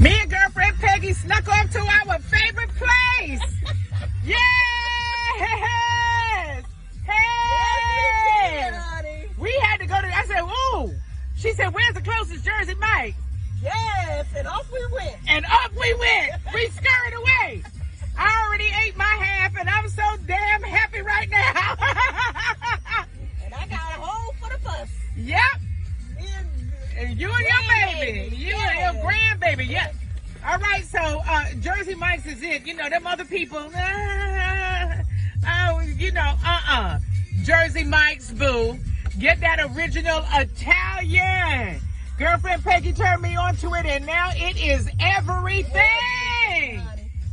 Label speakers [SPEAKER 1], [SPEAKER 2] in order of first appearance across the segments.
[SPEAKER 1] Me and girlfriend Peggy snuck off to our favorite place. Yes! Hey! We had to go to, I said, ooh. She said, where's the closest Jersey Mike?
[SPEAKER 2] Yes, and off we went.
[SPEAKER 1] And up we went. We scurried away. I already ate my half, and I'm so damn happy right now.
[SPEAKER 2] And I got a hole for the bus.
[SPEAKER 1] Yep. And you and your baby. You and your grandbaby. Yep. All right, so Jersey Mike's is it. You know, them other people, Jersey Mike's, boo. Get that original Italian. Girlfriend Peggy turned me onto it, and now it is everything.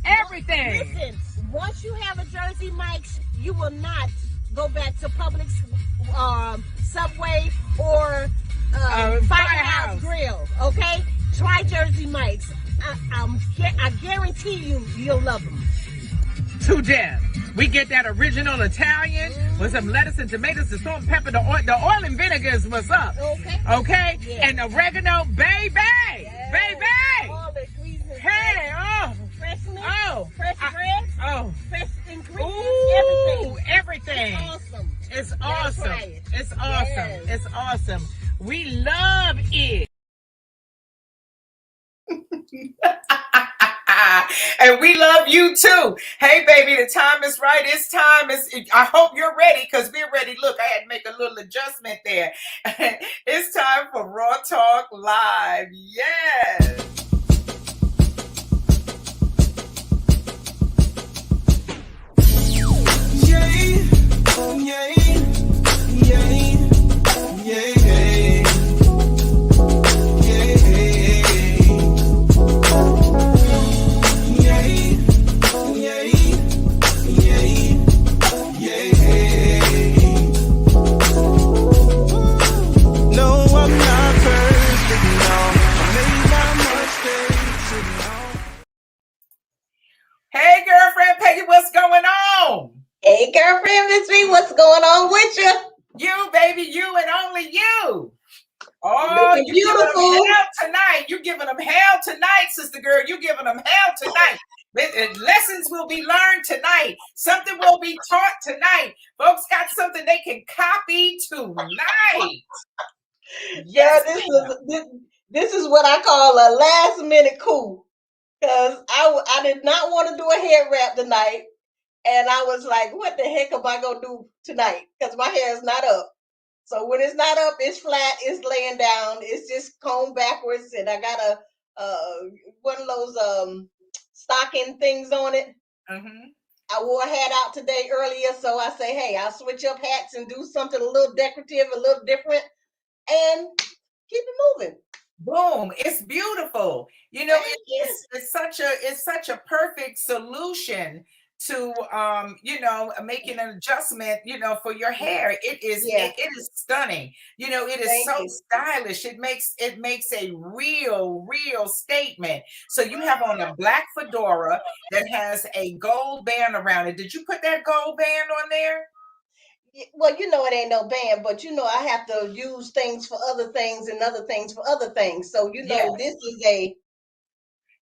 [SPEAKER 1] Everything.
[SPEAKER 2] Listen, once you have a Jersey Mike's, you will not go back to Publix, Subway, or Firehouse Grill. Okay, try Jersey Mike's. I guarantee you'll love them.
[SPEAKER 1] To death. We get that original Italian with some lettuce and tomatoes, the salt and pepper, the oil and vinegar is what's up.
[SPEAKER 2] Okay.
[SPEAKER 1] Okay?
[SPEAKER 2] Yeah.
[SPEAKER 1] And oregano, baby!
[SPEAKER 2] Yes.
[SPEAKER 1] Baby!
[SPEAKER 2] All the ingredients.
[SPEAKER 1] Hey, oh!
[SPEAKER 2] Freshness.
[SPEAKER 1] Oh!
[SPEAKER 2] Fresh bread.
[SPEAKER 1] Oh!
[SPEAKER 2] Fresh ingredients.
[SPEAKER 1] Ooh,
[SPEAKER 2] everything.
[SPEAKER 1] everything.
[SPEAKER 2] It's awesome.
[SPEAKER 1] It's
[SPEAKER 2] Gotta
[SPEAKER 1] awesome.
[SPEAKER 2] try it.
[SPEAKER 1] It's awesome.
[SPEAKER 2] Yes.
[SPEAKER 1] It's awesome. We love it.
[SPEAKER 3] And we love you too. Hey, baby, the time is right. It's time. I hope you're ready because we're ready. Look, I had to make a little adjustment there. It's time for Raw Talk Live. Yes. Yay. Yay. Yay. Yay. Hey, girlfriend Peggy, what's going on?
[SPEAKER 2] Hey, girlfriend Ms.B, what's going on with you?
[SPEAKER 3] You, baby, you and only you. Oh,
[SPEAKER 2] looking
[SPEAKER 3] you giving
[SPEAKER 2] beautiful
[SPEAKER 3] them hell tonight. You giving them hell tonight, sister girl. You giving them hell tonight. Lessons will be learned tonight. Something will be taught tonight. Folks got something they can copy tonight.
[SPEAKER 2] Yes, this is what I call a last minute coup. Because I did not want to do a hair wrap tonight. And I was like, what the heck am I going to do tonight? Because my hair is not up. So when it's not up, it's flat, it's laying down, it's just combed backwards. And I got one of those stocking things on it.
[SPEAKER 3] Mm-hmm.
[SPEAKER 2] I wore a hat out today earlier. So I say, hey, I'll switch up hats and do something a little decorative, a little different. And keep it moving.
[SPEAKER 3] Boom! It's beautiful. You know, it's such a perfect solution to making an adjustment. For your hair. It is stunning. It is so stylish. It makes a real statement. So you have on a black fedora that has a gold band around it. Did you put that gold band on there?
[SPEAKER 2] Well, it ain't no band, but I have to use things for other things and other things for other things. So this is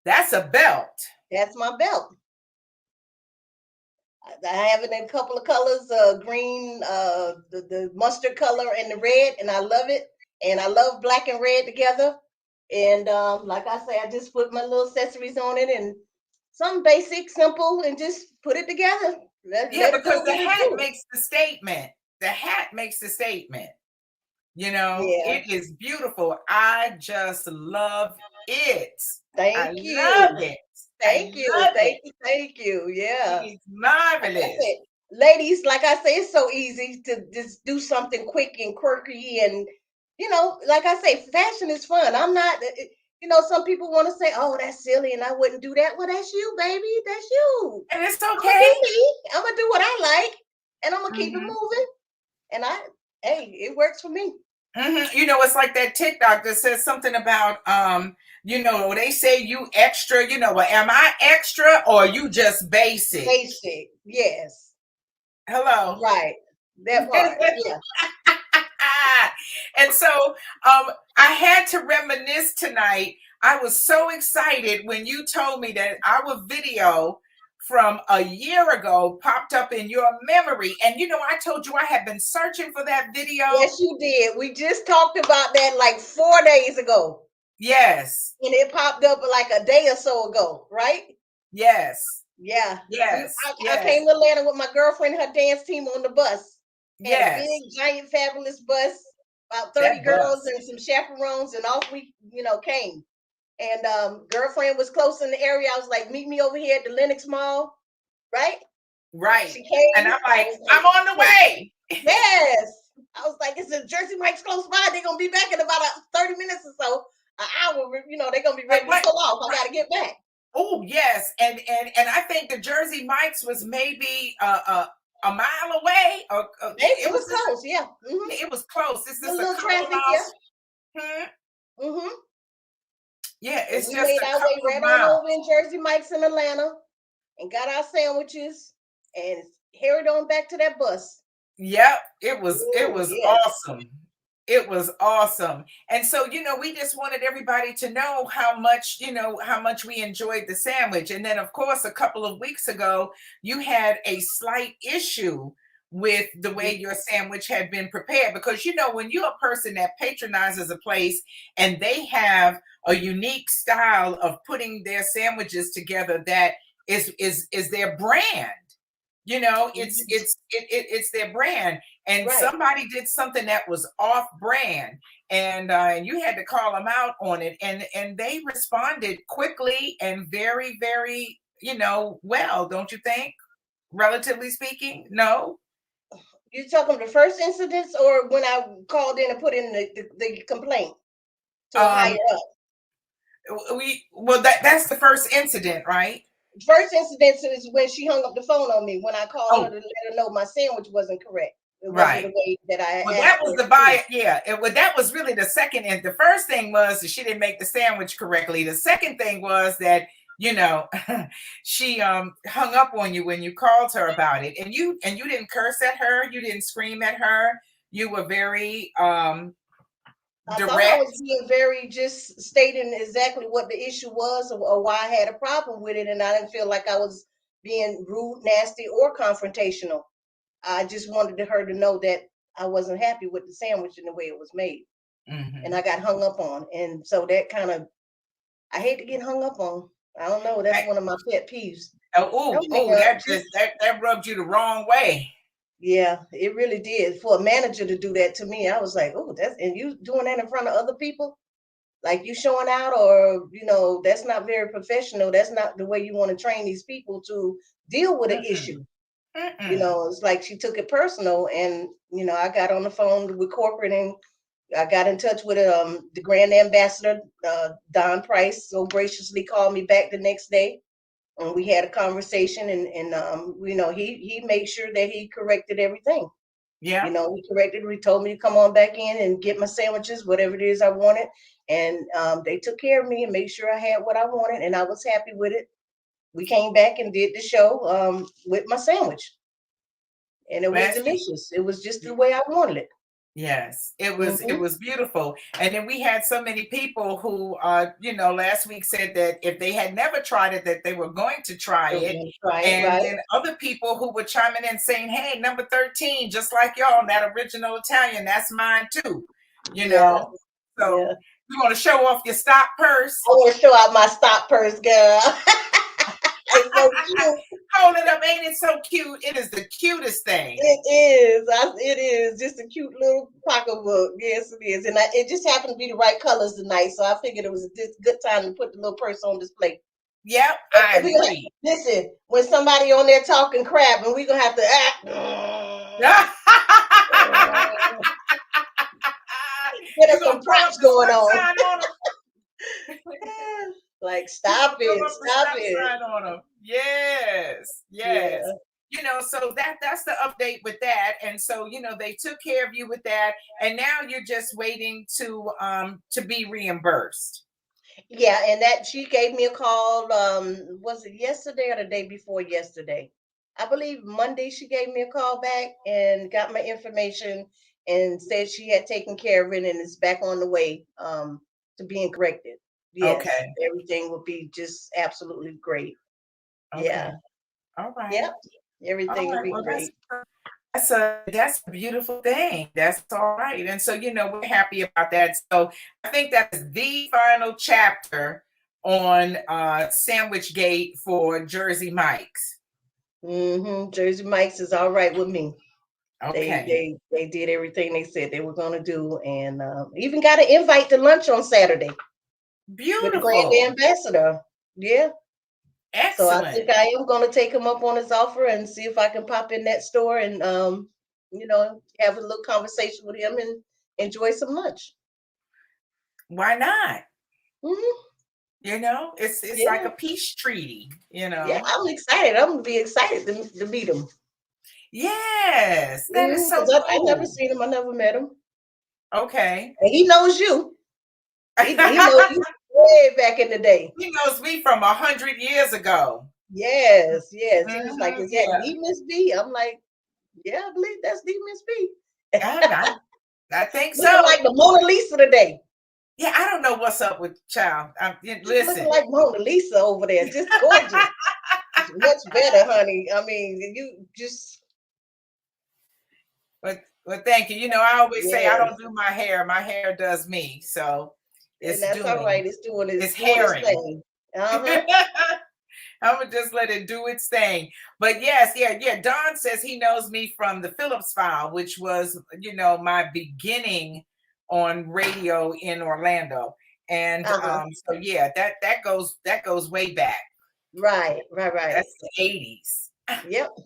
[SPEAKER 3] that's a belt.
[SPEAKER 2] That's my belt. I have it in a couple of colors, green, the mustard color, and the red, and I love it. And I love black and red together. And like I say, I just put my little accessories on it and some basic, simple, and just put it together.
[SPEAKER 3] Because the hat makes the statement. The hat makes the statement. It is beautiful. I just love it.
[SPEAKER 2] Thank you.
[SPEAKER 3] Love it.
[SPEAKER 2] Thank you. Yeah.
[SPEAKER 3] It's marvelous.
[SPEAKER 2] Ladies, like I say, it's so easy to just do something quick and quirky. And, like I say, fashion is fun. I'm not, some people want to say, oh, that's silly and I wouldn't do that. Well, that's you, baby. That's you.
[SPEAKER 3] And it's okay.
[SPEAKER 2] I'm going to do what I like and I'm going to keep it moving. And it works for me.
[SPEAKER 3] Mm-hmm. It's like that TikTok that says something about, they say you extra, well, am I extra or you just basic?
[SPEAKER 2] Basic, yes.
[SPEAKER 3] Hello.
[SPEAKER 2] Right. That part, yeah.
[SPEAKER 3] And so I had to reminisce tonight I was so excited when you told me that our video from a year ago popped up in your memory. And I told you I had been searching for that video.
[SPEAKER 2] Yes, you did. We just talked about that like 4 days ago.
[SPEAKER 3] Yes.
[SPEAKER 2] And it popped up like a day or so ago, right?
[SPEAKER 3] Yes.
[SPEAKER 2] Yeah.
[SPEAKER 3] Yes.
[SPEAKER 2] I came
[SPEAKER 3] Yes.
[SPEAKER 2] to Atlanta with my girlfriend and her dance team on the bus. Had a big,
[SPEAKER 3] Yes.
[SPEAKER 2] giant, fabulous bus, about 30
[SPEAKER 3] That
[SPEAKER 2] girls
[SPEAKER 3] bus.
[SPEAKER 2] and some chaperones, and off we, came. And girlfriend was close in the area. I was like, meet me over here at the Lenox Mall, right?
[SPEAKER 3] Right.
[SPEAKER 2] She
[SPEAKER 3] And
[SPEAKER 2] came.
[SPEAKER 3] I'm
[SPEAKER 2] I
[SPEAKER 3] like,
[SPEAKER 2] was
[SPEAKER 3] I'm on the
[SPEAKER 2] like,
[SPEAKER 3] way.
[SPEAKER 2] yes. I was like, it's a Jersey Mike's close by. They're gonna be back in about 30 minutes or so, an hour. They're gonna be
[SPEAKER 3] And
[SPEAKER 2] ready to
[SPEAKER 3] what?
[SPEAKER 2] pull off. I gotta get back.
[SPEAKER 3] Oh, yes. And I think the Jersey Mike's was maybe a mile away. Or
[SPEAKER 2] It
[SPEAKER 3] it
[SPEAKER 2] was
[SPEAKER 3] was just
[SPEAKER 2] close, yeah. Mm-hmm.
[SPEAKER 3] it was close. It's
[SPEAKER 2] A
[SPEAKER 3] just a
[SPEAKER 2] little
[SPEAKER 3] couple of
[SPEAKER 2] traffic, yeah.
[SPEAKER 3] miles. Hmm?
[SPEAKER 2] Mm-hmm.
[SPEAKER 3] Yeah,
[SPEAKER 2] And
[SPEAKER 3] it's
[SPEAKER 2] we
[SPEAKER 3] just
[SPEAKER 2] made
[SPEAKER 3] a
[SPEAKER 2] our way
[SPEAKER 3] couple of
[SPEAKER 2] right on
[SPEAKER 3] miles.
[SPEAKER 2] over in Jersey Mike's in Atlanta and got our sandwiches and hurried on back to that bus.
[SPEAKER 3] Yep, it
[SPEAKER 2] Ooh,
[SPEAKER 3] was
[SPEAKER 2] yes.
[SPEAKER 3] awesome. It was awesome. And so, we just wanted everybody to know how much we enjoyed the sandwich. And then of course, a couple of weeks ago, you had a slight issue with the way your sandwich had been prepared because when you're a person that patronizes a place and they have a unique style of putting their sandwiches together that is their brand. It's their brand, and
[SPEAKER 2] Right.
[SPEAKER 3] somebody did something that was off brand, and you had to call them out on it, and they responded quickly and very, very, well, don't you think? Relatively speaking, no.
[SPEAKER 2] You talking the first incidents or when I called in and put in the complaint to a higher
[SPEAKER 3] Um,
[SPEAKER 2] up?
[SPEAKER 3] that's the first incident, right?
[SPEAKER 2] First incident is when she hung up the phone on me when I called her
[SPEAKER 3] Oh,
[SPEAKER 2] to let her know my sandwich wasn't correct. It wasn't the
[SPEAKER 3] right.
[SPEAKER 2] way that I
[SPEAKER 3] Well,
[SPEAKER 2] asked
[SPEAKER 3] that was
[SPEAKER 2] for it
[SPEAKER 3] the
[SPEAKER 2] to be.
[SPEAKER 3] buy. Yeah, that was really the second. And the first thing was that she didn't make the sandwich correctly. The second thing was that you know she hung up on you when you called her about it, and you didn't curse at her. You didn't scream at her. You were very
[SPEAKER 2] I thought I was
[SPEAKER 3] direct.
[SPEAKER 2] being very just stating exactly what the issue was or why I had a problem with it, and I didn't feel like I was being rude, nasty, or confrontational. I just wanted her to know that I wasn't happy with the sandwich and the way it was made, and
[SPEAKER 3] Hmm.
[SPEAKER 2] I got hung up on. And so that kind of, I hate to get hung up on. I don't know. That's one of my pet peeves.
[SPEAKER 3] Oh,
[SPEAKER 2] Don't hang
[SPEAKER 3] oh,
[SPEAKER 2] up.
[SPEAKER 3] that just
[SPEAKER 2] Just
[SPEAKER 3] that rubbed you the wrong way.
[SPEAKER 2] yeah, it really did. For a manager to do that to me, I was like, oh, that's and you doing that in front of other people, like you showing out, or that's not very professional. That's not the way you want to train these people to deal with an
[SPEAKER 3] Mm-mm,
[SPEAKER 2] issue.
[SPEAKER 3] mm-mm.
[SPEAKER 2] It's like she took it personal, and I got on the phone with corporate and I got in touch with the grand ambassador, Don Price, so graciously called me back the next day. And we had a conversation, and he made sure that he corrected everything.
[SPEAKER 3] Yeah.
[SPEAKER 2] He corrected. He told me to come on back in and get my sandwiches, whatever it is I wanted, and they took care of me and made sure I had what I wanted, and I was happy with it. We came back and did the show with my sandwich, and it was
[SPEAKER 3] Well,
[SPEAKER 2] delicious. It was just the way I wanted it.
[SPEAKER 3] yes, it
[SPEAKER 2] Mm-hmm.
[SPEAKER 3] was beautiful. And then we had so many people who last week said that if they had never tried it, that they were going to try
[SPEAKER 2] We're
[SPEAKER 3] it.
[SPEAKER 2] gonna try it,
[SPEAKER 3] And
[SPEAKER 2] right?
[SPEAKER 3] then other people who were chiming in saying, "Hey, number 13, just like y'all, that original Italian, that's mine too." You
[SPEAKER 2] Yeah,
[SPEAKER 3] know.
[SPEAKER 2] yeah.
[SPEAKER 3] So you want to show off your stock purse?
[SPEAKER 2] I want to show out my stop purse, girl. It's so cute.
[SPEAKER 3] Hold it up, ain't it so cute? It is the cutest thing.
[SPEAKER 2] It is. It is just a cute little pocketbook. Yes, it is. And it just happened to be the right colors tonight, so I figured it was a good time to put the little purse on display.
[SPEAKER 3] Yep,
[SPEAKER 2] And
[SPEAKER 3] I
[SPEAKER 2] we gonna
[SPEAKER 3] agree.
[SPEAKER 2] listen when somebody on there talking crap, and we gonna have to get
[SPEAKER 3] You
[SPEAKER 2] us
[SPEAKER 3] gonna
[SPEAKER 2] some
[SPEAKER 3] throw up
[SPEAKER 2] props
[SPEAKER 3] the
[SPEAKER 2] going
[SPEAKER 3] stop
[SPEAKER 2] on.
[SPEAKER 3] sign on them?
[SPEAKER 2] Like,
[SPEAKER 3] You gonna
[SPEAKER 2] stop
[SPEAKER 3] throw
[SPEAKER 2] it,
[SPEAKER 3] up the
[SPEAKER 2] stop
[SPEAKER 3] stop
[SPEAKER 2] it.
[SPEAKER 3] sign on them? Yes, yes.
[SPEAKER 2] Yeah,
[SPEAKER 3] So that's the update with that. And so, they took care of you with that, and now you're just waiting to be reimbursed.
[SPEAKER 2] yeah. And that she gave me a call. Was it yesterday or the day before yesterday? I believe Monday she gave me a call back and got my information and said she had taken care of it and is back on the way to being corrected. Yes,
[SPEAKER 3] Okay.
[SPEAKER 2] everything will be just absolutely great. Yeah.
[SPEAKER 3] Okay. All right.
[SPEAKER 2] Yep.
[SPEAKER 3] All
[SPEAKER 2] Everything will
[SPEAKER 3] right.
[SPEAKER 2] be
[SPEAKER 3] Well,
[SPEAKER 2] great.
[SPEAKER 3] that's a beautiful thing. That's all right. And so, we're happy about that. So I think that's the final chapter on Sandwich Gate for Jersey Mike's.
[SPEAKER 2] Jersey Mike's is all right with me. They
[SPEAKER 3] Okay.
[SPEAKER 2] they they did everything they said they were going to do, and even got an invite to lunch on Saturday with the brand
[SPEAKER 3] Beautiful.
[SPEAKER 2] ambassador. Yeah. So I
[SPEAKER 3] Excellent.
[SPEAKER 2] think I am going to take him up on his offer and see if I can pop in that store and have a little conversation with him and enjoy some lunch.
[SPEAKER 3] Why not?
[SPEAKER 2] hmm
[SPEAKER 3] It's like
[SPEAKER 2] Yeah.
[SPEAKER 3] a peace treaty,
[SPEAKER 2] Yeah, I'm excited. I'm gonna be excited to meet him.
[SPEAKER 3] Yes, that is so
[SPEAKER 2] Because I never
[SPEAKER 3] cool.
[SPEAKER 2] seen him. I never met him.
[SPEAKER 3] Okay.
[SPEAKER 2] And he knows you. He knows you way back in the day.
[SPEAKER 3] He knows me from 100 years ago.
[SPEAKER 2] Yes, yes. He was like,
[SPEAKER 3] Mhm,
[SPEAKER 2] "Is that
[SPEAKER 3] yeah.
[SPEAKER 2] the Ms.B?" I'm like, "Yeah, I believe that's the Ms.B."
[SPEAKER 3] I think
[SPEAKER 2] Looking
[SPEAKER 3] so.
[SPEAKER 2] like the Mona Lisa today.
[SPEAKER 3] Yeah, I don't know what's up with child.
[SPEAKER 2] Just looking
[SPEAKER 3] Listen,
[SPEAKER 2] like Mona Lisa over there. Just gorgeous. It's much better, honey. I mean, you just
[SPEAKER 3] but thank you. I always say I don't
[SPEAKER 2] yes.
[SPEAKER 3] do my hair. My hair does me. So
[SPEAKER 2] And
[SPEAKER 3] it's
[SPEAKER 2] that's all right.
[SPEAKER 3] doing.
[SPEAKER 2] It's
[SPEAKER 3] It's
[SPEAKER 2] doing its
[SPEAKER 3] herring.
[SPEAKER 2] thing. Uh-huh.
[SPEAKER 3] I'm gonna just let it do its thing. But yes, yeah, yeah. Don says he knows me from the Phillips File, which was, my beginning on radio in Orlando. And
[SPEAKER 2] Uh-huh.
[SPEAKER 3] so yeah, that goes way back.
[SPEAKER 2] Right, right, right.
[SPEAKER 3] That's the 80s.
[SPEAKER 2] Yep.
[SPEAKER 3] Oh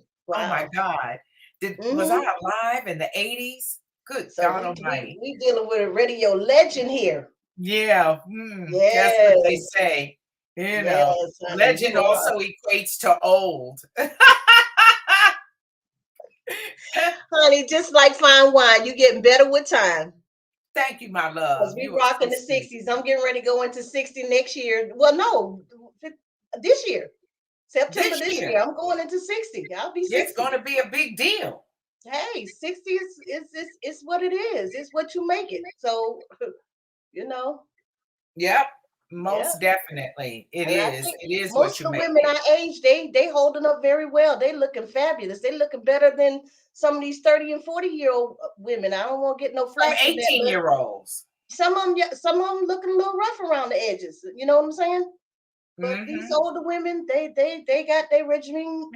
[SPEAKER 3] my
[SPEAKER 2] Wow.
[SPEAKER 3] God. Was I
[SPEAKER 2] Mm-hmm.
[SPEAKER 3] alive in the 80s? Good
[SPEAKER 2] So
[SPEAKER 3] God
[SPEAKER 2] we
[SPEAKER 3] Almighty.
[SPEAKER 2] we dealing with a radio legend here.
[SPEAKER 3] Yeah, that's what they
[SPEAKER 2] Yes.
[SPEAKER 3] say.
[SPEAKER 2] Yes, honey.
[SPEAKER 3] Legend
[SPEAKER 2] You are.
[SPEAKER 3] also equates to old.
[SPEAKER 2] Honey, just like fine wine, you getting better with time.
[SPEAKER 3] Thank you, my
[SPEAKER 2] Because
[SPEAKER 3] love.
[SPEAKER 2] we
[SPEAKER 3] You are
[SPEAKER 2] rock
[SPEAKER 3] so
[SPEAKER 2] in the
[SPEAKER 3] sweet.
[SPEAKER 2] 60s. I'm getting ready to go into 60 next year. Well, no, this year. September
[SPEAKER 3] This
[SPEAKER 2] this
[SPEAKER 3] year,
[SPEAKER 2] year. I'm going into 60. I'll be
[SPEAKER 3] it's
[SPEAKER 2] 60.
[SPEAKER 3] going to be a big deal.
[SPEAKER 2] Hey, 60 is what it is. It's what you make it. So, you know,
[SPEAKER 3] Yep,
[SPEAKER 2] yeah.
[SPEAKER 3] most definitely. It
[SPEAKER 2] And I
[SPEAKER 3] is.
[SPEAKER 2] think
[SPEAKER 3] It is what
[SPEAKER 2] most
[SPEAKER 3] you
[SPEAKER 2] of the
[SPEAKER 3] make
[SPEAKER 2] women
[SPEAKER 3] it.
[SPEAKER 2] our age, they holding up very well. They looking fabulous. They looking better than some of these 30 and 40-year-old women. I don't want to get no
[SPEAKER 3] From
[SPEAKER 2] flack for that, but
[SPEAKER 3] 18-year-olds.
[SPEAKER 2] some of them looking a little rough around the edges. You know what I'm saying? But these
[SPEAKER 3] Mm-hmm.
[SPEAKER 2] older women, they got their regimen.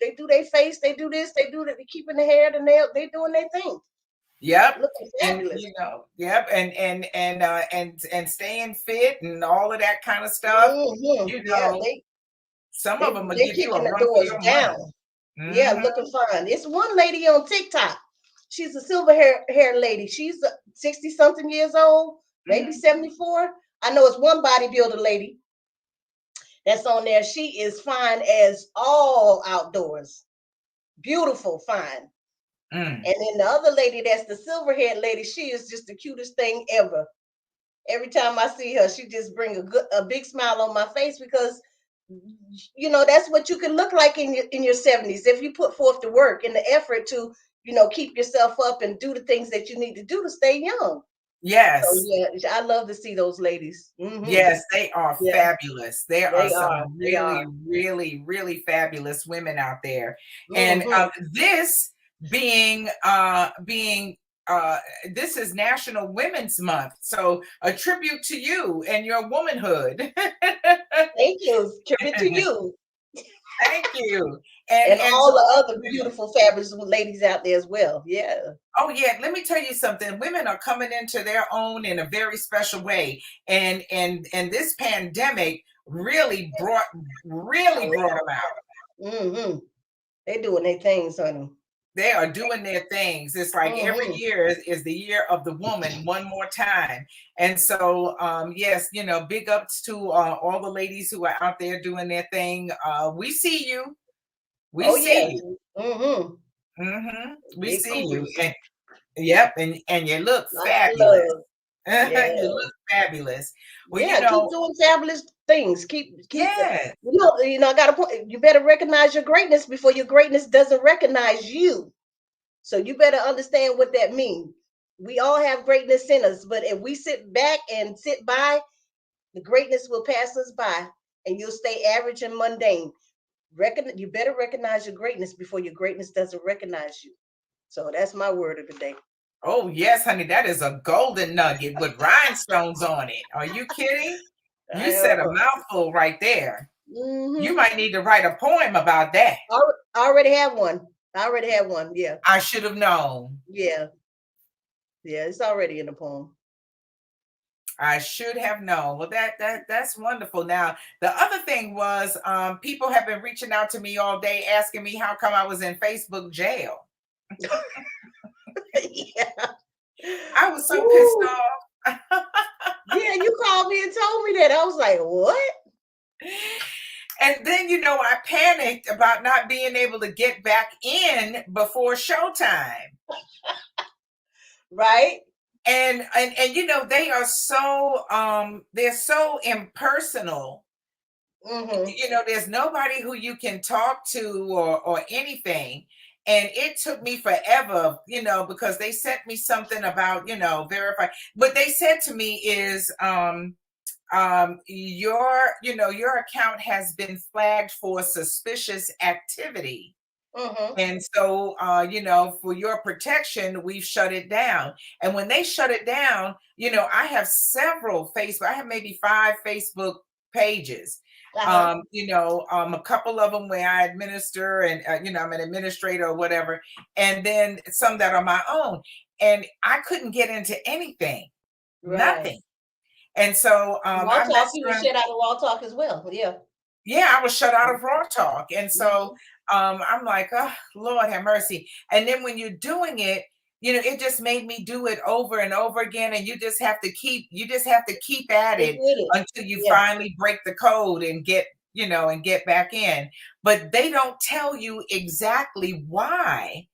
[SPEAKER 2] They do their face, they do this, they do that. They keeping the hair, the nail. They doing their thing,
[SPEAKER 3] Yep.
[SPEAKER 2] looking
[SPEAKER 3] And
[SPEAKER 2] fabulous.
[SPEAKER 3] yep, and staying fit and all of that kind of stuff. You
[SPEAKER 2] Yeah,
[SPEAKER 3] know,
[SPEAKER 2] they
[SPEAKER 3] some of
[SPEAKER 2] they
[SPEAKER 3] them will
[SPEAKER 2] they
[SPEAKER 3] give you
[SPEAKER 2] kicking
[SPEAKER 3] a
[SPEAKER 2] the
[SPEAKER 3] run for
[SPEAKER 2] doors
[SPEAKER 3] your
[SPEAKER 2] down.
[SPEAKER 3] money.
[SPEAKER 2] Yeah,
[SPEAKER 3] Mm-hmm.
[SPEAKER 2] looking fine. It's one lady on TikTok. She's a silver hair lady. She's 60 something years old, maybe
[SPEAKER 3] Mm-hmm.
[SPEAKER 2] 74. I know it's one bodybuilder lady that's on there. She is fine as all outdoors. Beautiful, fine.
[SPEAKER 3] Mm.
[SPEAKER 2] And then the other lady, that's the silver haired lady, she is just the cutest thing ever. Every time I see her, she just bring a big smile on my face because that's what you can look like in your 70s if you put forth the work and the effort to keep yourself up and do the things that you need to do to stay young. So
[SPEAKER 3] Yes.
[SPEAKER 2] yeah, I love to see those ladies.
[SPEAKER 3] Yes, they are
[SPEAKER 2] Yeah,
[SPEAKER 3] fabulous. There are
[SPEAKER 2] they
[SPEAKER 3] some
[SPEAKER 2] are. They
[SPEAKER 3] really,
[SPEAKER 2] are.
[SPEAKER 3] really, really fabulous women out there. And
[SPEAKER 2] hmm
[SPEAKER 3] this being this is National Women's Month. So a tribute to you and your womanhood.
[SPEAKER 2] Thank you. Tribute to you
[SPEAKER 3] Thank you. And
[SPEAKER 2] and
[SPEAKER 3] and to
[SPEAKER 2] all the
[SPEAKER 3] all
[SPEAKER 2] other
[SPEAKER 3] the women.
[SPEAKER 2] beautiful, fabulous ladies out there as well. Yeah.
[SPEAKER 3] Oh yeah, let me tell you something. Women are coming into their own in a very special way. And this pandemic really brought them out.
[SPEAKER 2] hmm They doing their things, honey.
[SPEAKER 3] They are doing their things. It's like every
[SPEAKER 2] hmm
[SPEAKER 3] year is the year of the woman one more time. And so, yes, big ups to all the ladies who are out there doing their thing. We see you. We
[SPEAKER 2] Oh
[SPEAKER 3] see
[SPEAKER 2] yeah.
[SPEAKER 3] you.
[SPEAKER 2] hmm
[SPEAKER 3] We
[SPEAKER 2] Big
[SPEAKER 3] see you.
[SPEAKER 2] cooties.
[SPEAKER 3] And yep, and you look
[SPEAKER 2] Lots of
[SPEAKER 3] fabulous.
[SPEAKER 2] love. Yeah.
[SPEAKER 3] You look fabulous. Well,
[SPEAKER 2] Yeah. Keep doing fabulous things. Keep.
[SPEAKER 3] yeah,
[SPEAKER 2] I got a point. You better recognize your greatness before your greatness doesn't recognize you. So you better understand what that means. We all have greatness in us, but if we sit back and sit by, The greatness will pass us by, and you'll stay average and mundane. You better recognize your greatness before your greatness doesn't recognize you. So that's my word of the day.
[SPEAKER 3] Oh, yes, honey, that is a golden nugget with rhinestones on it. Are you kidding? You said a mouthful right there. You might need to write a poem about that.
[SPEAKER 2] I already have one. I already have one. Yeah.
[SPEAKER 3] I should have known.
[SPEAKER 2] Yeah. Yeah, it's already in the poem.
[SPEAKER 3] I should have known. Well, that's wonderful. Now, the other thing was, people have been reaching out to me all day asking me how come I was in Facebook jail.
[SPEAKER 2] Yeah.
[SPEAKER 3] I was so pissed off.
[SPEAKER 2] Yeah, you called me and told me that. I was like, what?
[SPEAKER 3] And then, I panicked about not being able to get back in before showtime.
[SPEAKER 2] Right.
[SPEAKER 3] And they are so they're so impersonal. There's nobody who you can talk to or anything. And it took me forever, because they sent me something about, verify. What they said to me is your account has been flagged for suspicious activity. And so, for your protection, we've shut it down. And when they shut it down, I have several I have maybe 5 Facebook pages. A couple of them where I administer and, I'm an administrator or whatever. And then some that are my own. And I couldn't get into anything, nothing. And so,
[SPEAKER 2] Raw Talk, you were shut out of Raw Talk as well. Yeah.
[SPEAKER 3] Yeah, I was shut out of Raw Talk. And so, I'm like, oh, Lord have mercy. And then when you're doing it, it just made me do it over and over again. And you just have to keep at it until you finally break the code and get back in. But they don't tell you exactly why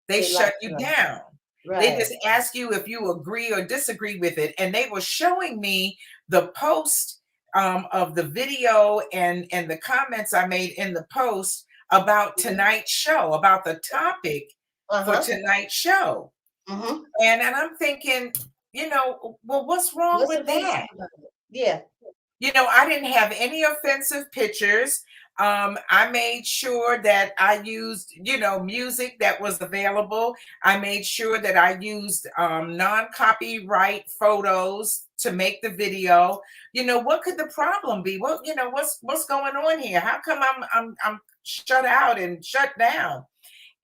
[SPEAKER 3] they shut you down. Right. They just ask you if you agree or disagree with it. And they were showing me the post of the video and the comments I made in the post about tonight's show, about the topic for tonight's show. And I'm thinking, well, what's wrong with that?
[SPEAKER 2] Yeah.
[SPEAKER 3] I didn't have any offensive pictures. I made sure that I used, music that was available. I made sure that I used non-copyright photos to make the video. What could the problem be? Well, what's going on here? How come I'm shut out and shut down?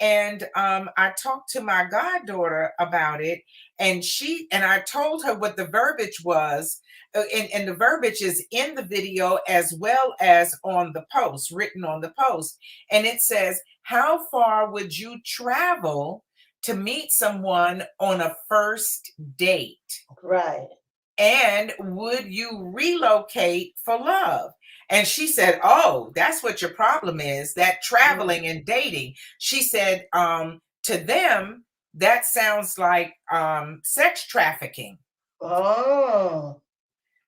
[SPEAKER 3] And I talked to my goddaughter about it, and I told her what the verbiage was, and the verbiage is in the video as well as on the post, written on the post. And it says, how far would you travel to meet someone on a first date?
[SPEAKER 2] Right.
[SPEAKER 3] And would you relocate for love? And she said, oh, that's what your problem is, that traveling and dating. She said, to them, that sounds like sex trafficking.
[SPEAKER 2] Oh.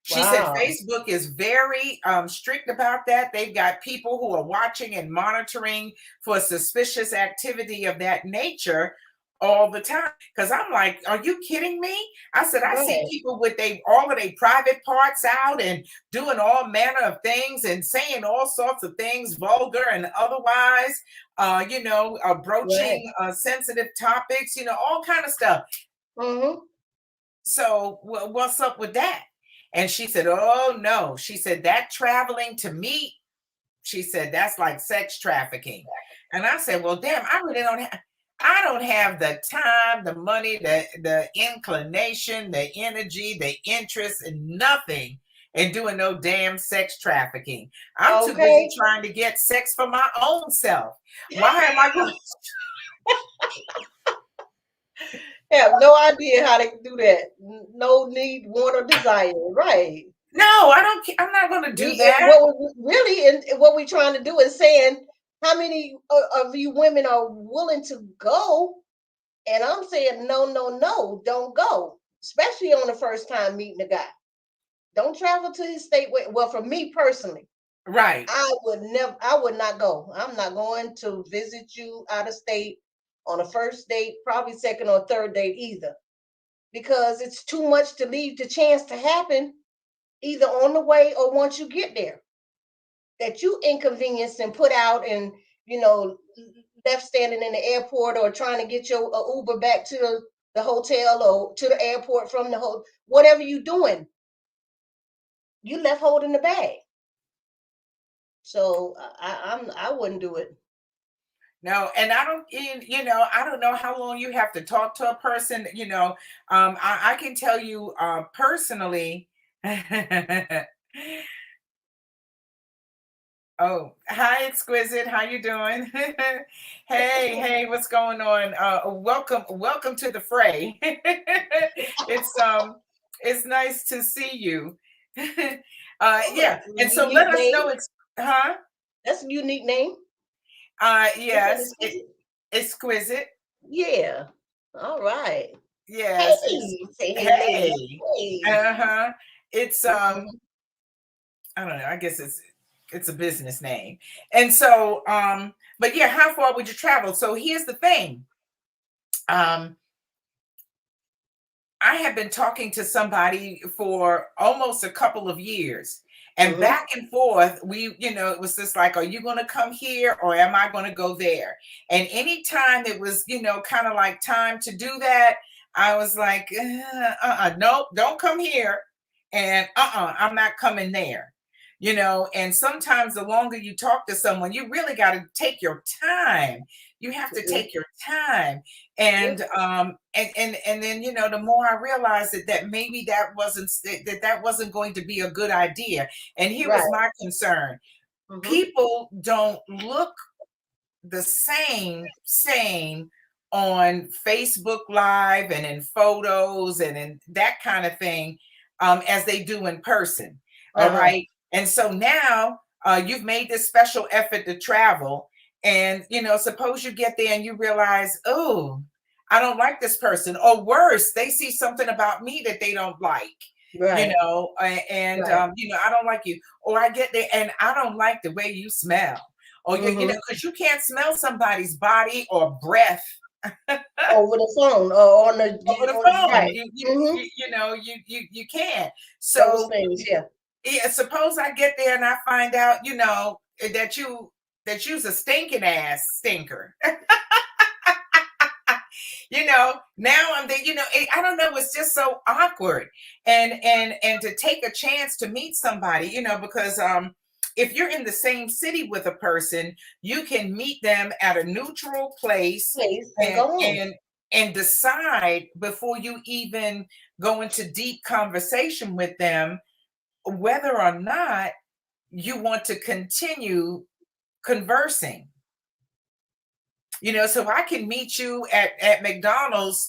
[SPEAKER 3] She said Facebook is very strict about that. They've got people who are watching and monitoring for suspicious activity of that nature all the time. Because I'm like, are you kidding me? I said, I see people with all of their private parts out and doing all manner of things and saying all sorts of things, vulgar and otherwise, broaching sensitive topics, all kind of stuff. So what's up with that? And she said, oh no. She said, that traveling to meet, she said, that's like sex trafficking. And I said, well, damn, I don't have the time, the money, the inclination, the energy, the interest, and nothing in doing no damn sex trafficking. I'm too busy trying to get sex for my own self. Why am I going
[SPEAKER 2] I have no idea how they do that. No need, want, or desire. Right.
[SPEAKER 3] No, I don't. I'm not going to do that.
[SPEAKER 2] What we're trying to do is saying, how many of you women are willing to go? And I'm saying, no, don't go. Especially on the first time meeting a guy. Don't travel to his state. Well, for me personally,
[SPEAKER 3] right.
[SPEAKER 2] I would not go. I'm not going to visit you out of state on a first date, probably second or third date either. Because it's too much to leave the chance to happen either on the way or once you get there, that you inconvenienced and put out and, you know, left standing in the airport or trying to get your Uber back to the hotel or to the airport from the whole, whatever you doing, you left holding the bag. So I wouldn't do it.
[SPEAKER 3] No, and I don't, I don't know how long you have to talk to a person. I can tell you personally. Oh, hi, exquisite. How you doing? Hey, what's going on? Welcome to the fray. It's nice to see you.
[SPEAKER 2] Oh,
[SPEAKER 3] Yeah,
[SPEAKER 2] that's a
[SPEAKER 3] and so let
[SPEAKER 2] unique
[SPEAKER 3] us
[SPEAKER 2] name.
[SPEAKER 3] know. It's huh?
[SPEAKER 2] That's a unique name. You said
[SPEAKER 3] Yes,
[SPEAKER 2] exquisite.
[SPEAKER 3] exquisite.
[SPEAKER 2] Yeah. All right.
[SPEAKER 3] Yes, it's
[SPEAKER 2] Hey, say hey, lady.
[SPEAKER 3] hey.
[SPEAKER 2] Hey.
[SPEAKER 3] Uh-huh. It's
[SPEAKER 2] Mhm.
[SPEAKER 3] I don't know, I guess it's a business name. And so but yeah, how far would you travel? So here's the thing. Um I have been talking to somebody for almost a couple of years. And
[SPEAKER 2] Mhm.
[SPEAKER 3] back and forth, it was just like, are you going to come here or am I going to go there? And anytime it was, kind of like time to do that, I was like, nope, don't come here. And I'm not coming there. And sometimes the longer you talk to someone, you really got to take your time. You have to
[SPEAKER 2] Yeah.
[SPEAKER 3] take your time
[SPEAKER 2] Yeah.
[SPEAKER 3] and then the more I realized that maybe that wasn't going to be a good idea. And here was
[SPEAKER 2] Right.
[SPEAKER 3] my concern:
[SPEAKER 2] Mhm.
[SPEAKER 3] people don't look the same on Facebook Live and in photos and in that kind of thing, as they do in person. All
[SPEAKER 2] Uh-huh.
[SPEAKER 3] right. And so now you've made this special effort to travel. And, suppose you get there and you realize, oh, I don't like this person. Or worse, they see something about me that they don't like.
[SPEAKER 2] Right.
[SPEAKER 3] And
[SPEAKER 2] Right.
[SPEAKER 3] I don't like you, or I get there and I don't like the way you smell, or
[SPEAKER 2] Mhm.
[SPEAKER 3] because you can't smell somebody's body or breath
[SPEAKER 2] Over the phone or on
[SPEAKER 3] over the
[SPEAKER 2] on
[SPEAKER 3] phone.
[SPEAKER 2] right. Mhm.
[SPEAKER 3] You can't.
[SPEAKER 2] Those
[SPEAKER 3] So
[SPEAKER 2] things. Yeah.
[SPEAKER 3] yeah, suppose I get there and I find out, that you's a stinking ass stinker. Now I'm there, I don't know, it's just so awkward. And to take a chance to meet somebody, because if you're in the same city with a person, you can meet them at a neutral place
[SPEAKER 2] Please and
[SPEAKER 3] and
[SPEAKER 2] go home.
[SPEAKER 3] and and decide before you even go into deep conversation with them whether or not you want to continue conversing. So I can meet you at McDonald's,